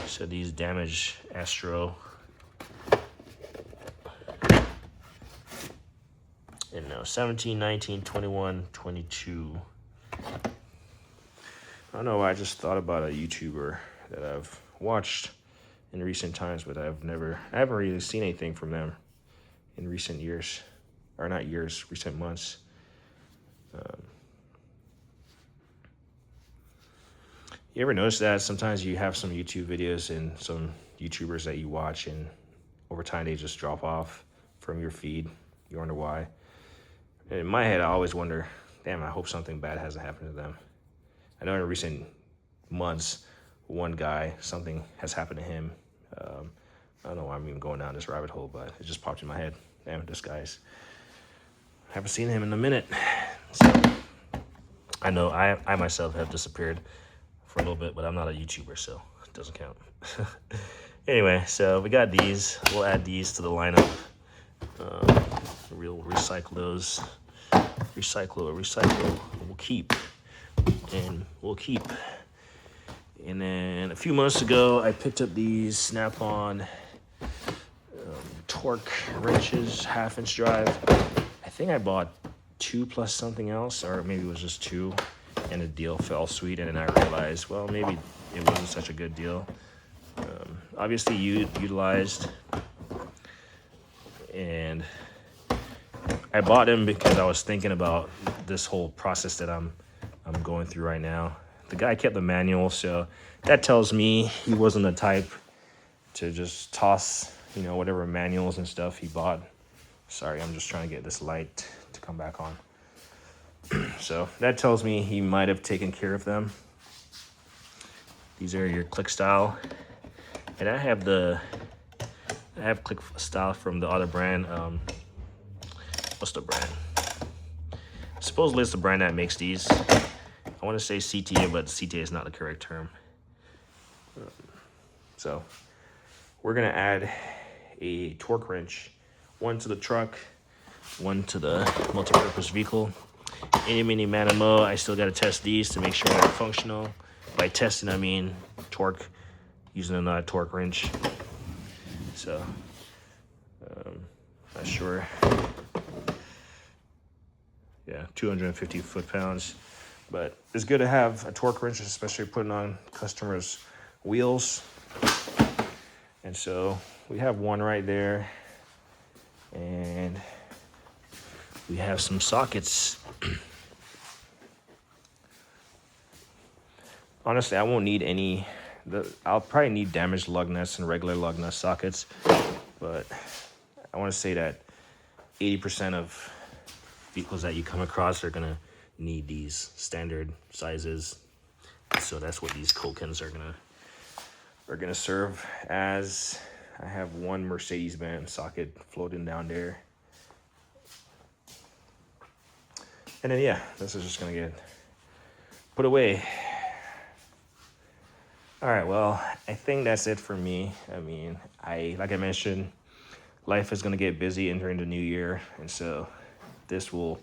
So these damaged Astro, and now 17, 19, 21, 22. I don't know why, I just thought about a YouTuber that I've watched in recent times, but I haven't really seen anything from them in recent years, or not years, recent months. You ever notice that sometimes you have some YouTube videos and some YouTubers that you watch, and over time they just drop off from your feed? You wonder why. And in my head, I always wonder, damn, I hope something bad hasn't happened to them. I know in recent months, one guy, something has happened to him. I don't know why I'm even going down this rabbit hole, but it just popped in my head. Damn, this guy's, I haven't seen him in a minute. So I know I myself have disappeared for a little bit, but I'm not a YouTuber, so it doesn't count. Anyway, so we got these. We'll add these to the lineup. We'll recycle those. Recycle. We'll keep. And we'll keep. And then a few months ago, I picked up these Snap-on torque wrenches, 1/2-inch drive. I think I bought 2 plus something else, or maybe it was just 2. And the deal fell sweet, and then I realized, well, maybe it wasn't such a good deal. Obviously utilized, and I bought them because I was thinking about this whole process that I'm going through right now. The guy kept the manual, so that tells me he wasn't the type to just toss, you know, whatever manuals and stuff he bought. Sorry, I'm just trying to get this light to come back on. So that tells me he might have taken care of them. These are your click style, and I have click style from the other brand. What's the brand? Supposedly it's the brand that makes these. I want to say CTA, but CTA is not the correct term. So we're gonna add a torque wrench, one to the truck, one to the multi-purpose vehicle. Any, mini, man, mo. I still got to test these to make sure they're functional. By testing, I mean torque, using a torque wrench. So, not sure. Yeah, 250 foot-pounds. But it's good to have a torque wrench, especially putting on customers' wheels. And so we have one right there. And we have some sockets. Honestly, I won't need any. I'll probably need damaged lug nuts and regular lug nut sockets, but I want to say that 80% of vehicles that you come across are gonna need these standard sizes. So that's what these Coke cans are gonna serve as. I have one Mercedes-Benz socket floating down there. And then yeah, this is just gonna get put away. All right, well, I think that's it for me. I mean, like I mentioned, life is gonna get busy entering the new year, and so this will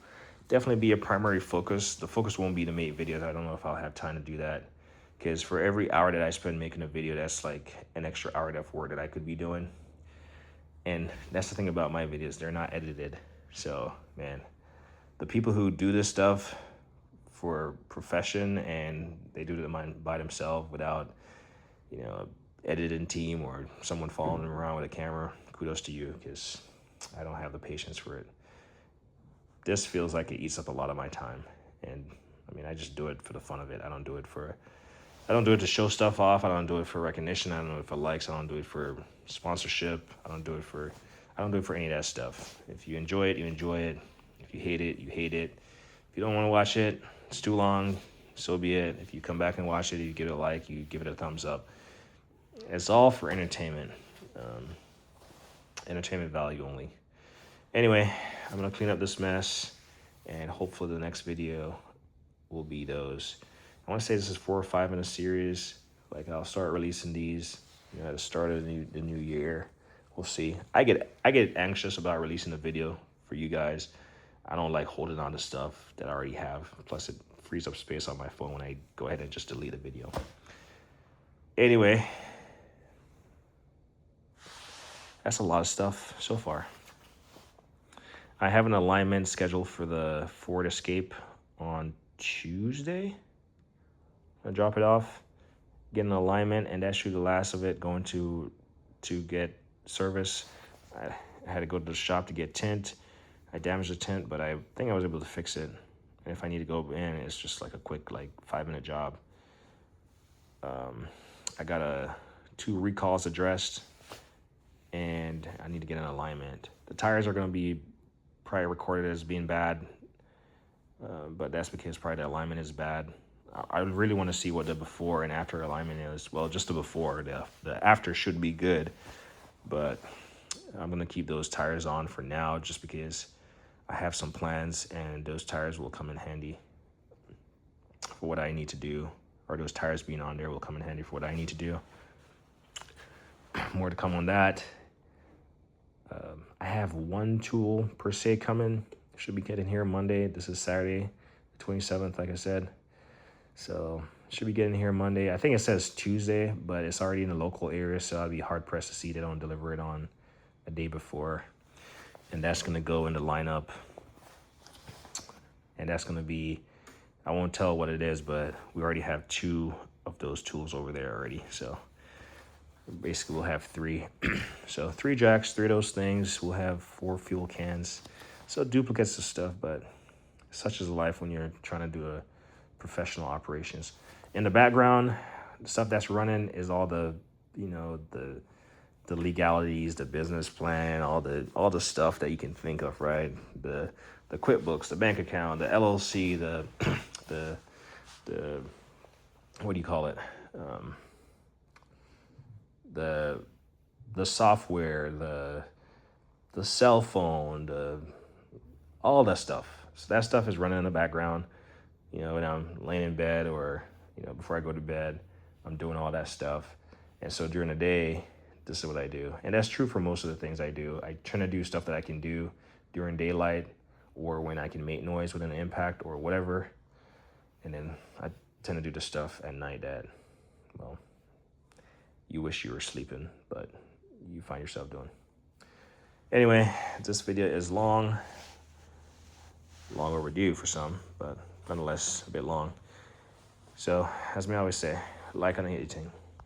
definitely be a primary focus. The focus won't be to make videos. I don't know if I'll have time to do that, because for every hour that I spend making a video, that's like an extra hour of work that I could be doing. And that's the thing about my videos, they're not edited. So man, the people who do this stuff for profession and they do it by themselves without, you know, editing team or someone following them around with a camera, kudos to you, because I don't have the patience for it. This feels like it eats up a lot of my time. And I mean, I just do it for the fun of it. I don't do it to show stuff off. I don't do it for recognition. I don't do it for likes. I don't do it for sponsorship. I don't do it for any of that stuff. If you enjoy it, you enjoy it. If you hate it, you hate it. If you don't want to watch it, it's too long, so be it. If you come back and watch it, you give it a like, you give it a thumbs up. It's all for entertainment. Entertainment value only. Anyway, I'm gonna clean up this mess, and hopefully the next video will be those. I want to say this is 4 or 5 in a series. Like, I'll start releasing these, you know, at the start of the new year. We'll see. I get anxious about releasing a video for you guys. I don't like holding on to stuff that I already have. Plus, it frees up space on my phone when I go ahead and just delete a video. Anyway, that's a lot of stuff so far. I have an alignment scheduled for the Ford Escape on Tuesday. I'll drop it off, get an alignment, and that should be the last of it going to get service. I had to go to the shop to get tint. I damaged the tint, but I think I was able to fix it. And if I need to go in, it's just like a quick, like 5-minute job. I got 2 recalls addressed, and I need to get an alignment. The tires are going to be probably recorded as being bad, but that's because probably the alignment is bad. I really want to see what the before and after alignment is. Well, just the before. The after should be good, but I'm going to keep those tires on for now just because I have some plans, and those tires will come in handy for what I need to do, or those tires being on there will come in handy for what I need to do. More to come on that. I have 1 tool per se coming. Should be getting here Monday. This is Saturday, the 27th, like I said. So should be getting here Monday. I think it says Tuesday, but it's already in the local area, so I'd be hard pressed to see they don't deliver it on a day before. And that's gonna go in the lineup. And that's gonna be, I won't tell what it is, but we already have 2 of those tools over there already. So basically we'll have 3. So 3 jacks, 3 of those things. We'll have 4 fuel cans. So duplicates of stuff, but such is life when you're trying to do a professional operations. In the background, the stuff that's running is all the, you know, the legalities, the business plan, all the stuff that you can think of, right? The QuickBooks, the bank account, the LLC, the what do you call it? The software, the cell phone, all that stuff. So that stuff is running in the background. You know, when I'm laying in bed, or, you know, before I go to bed, I'm doing all that stuff. And so during the day, this is what I do. And that's true for most of the things I do. I try to do stuff that I can do during daylight, or when I can make noise with an impact or whatever. And then I tend to do the stuff at night that, well, you wish you were sleeping, but you find yourself doing. Anyway, this video is long overdue for some, but nonetheless a bit long. So as we always say, like on anything.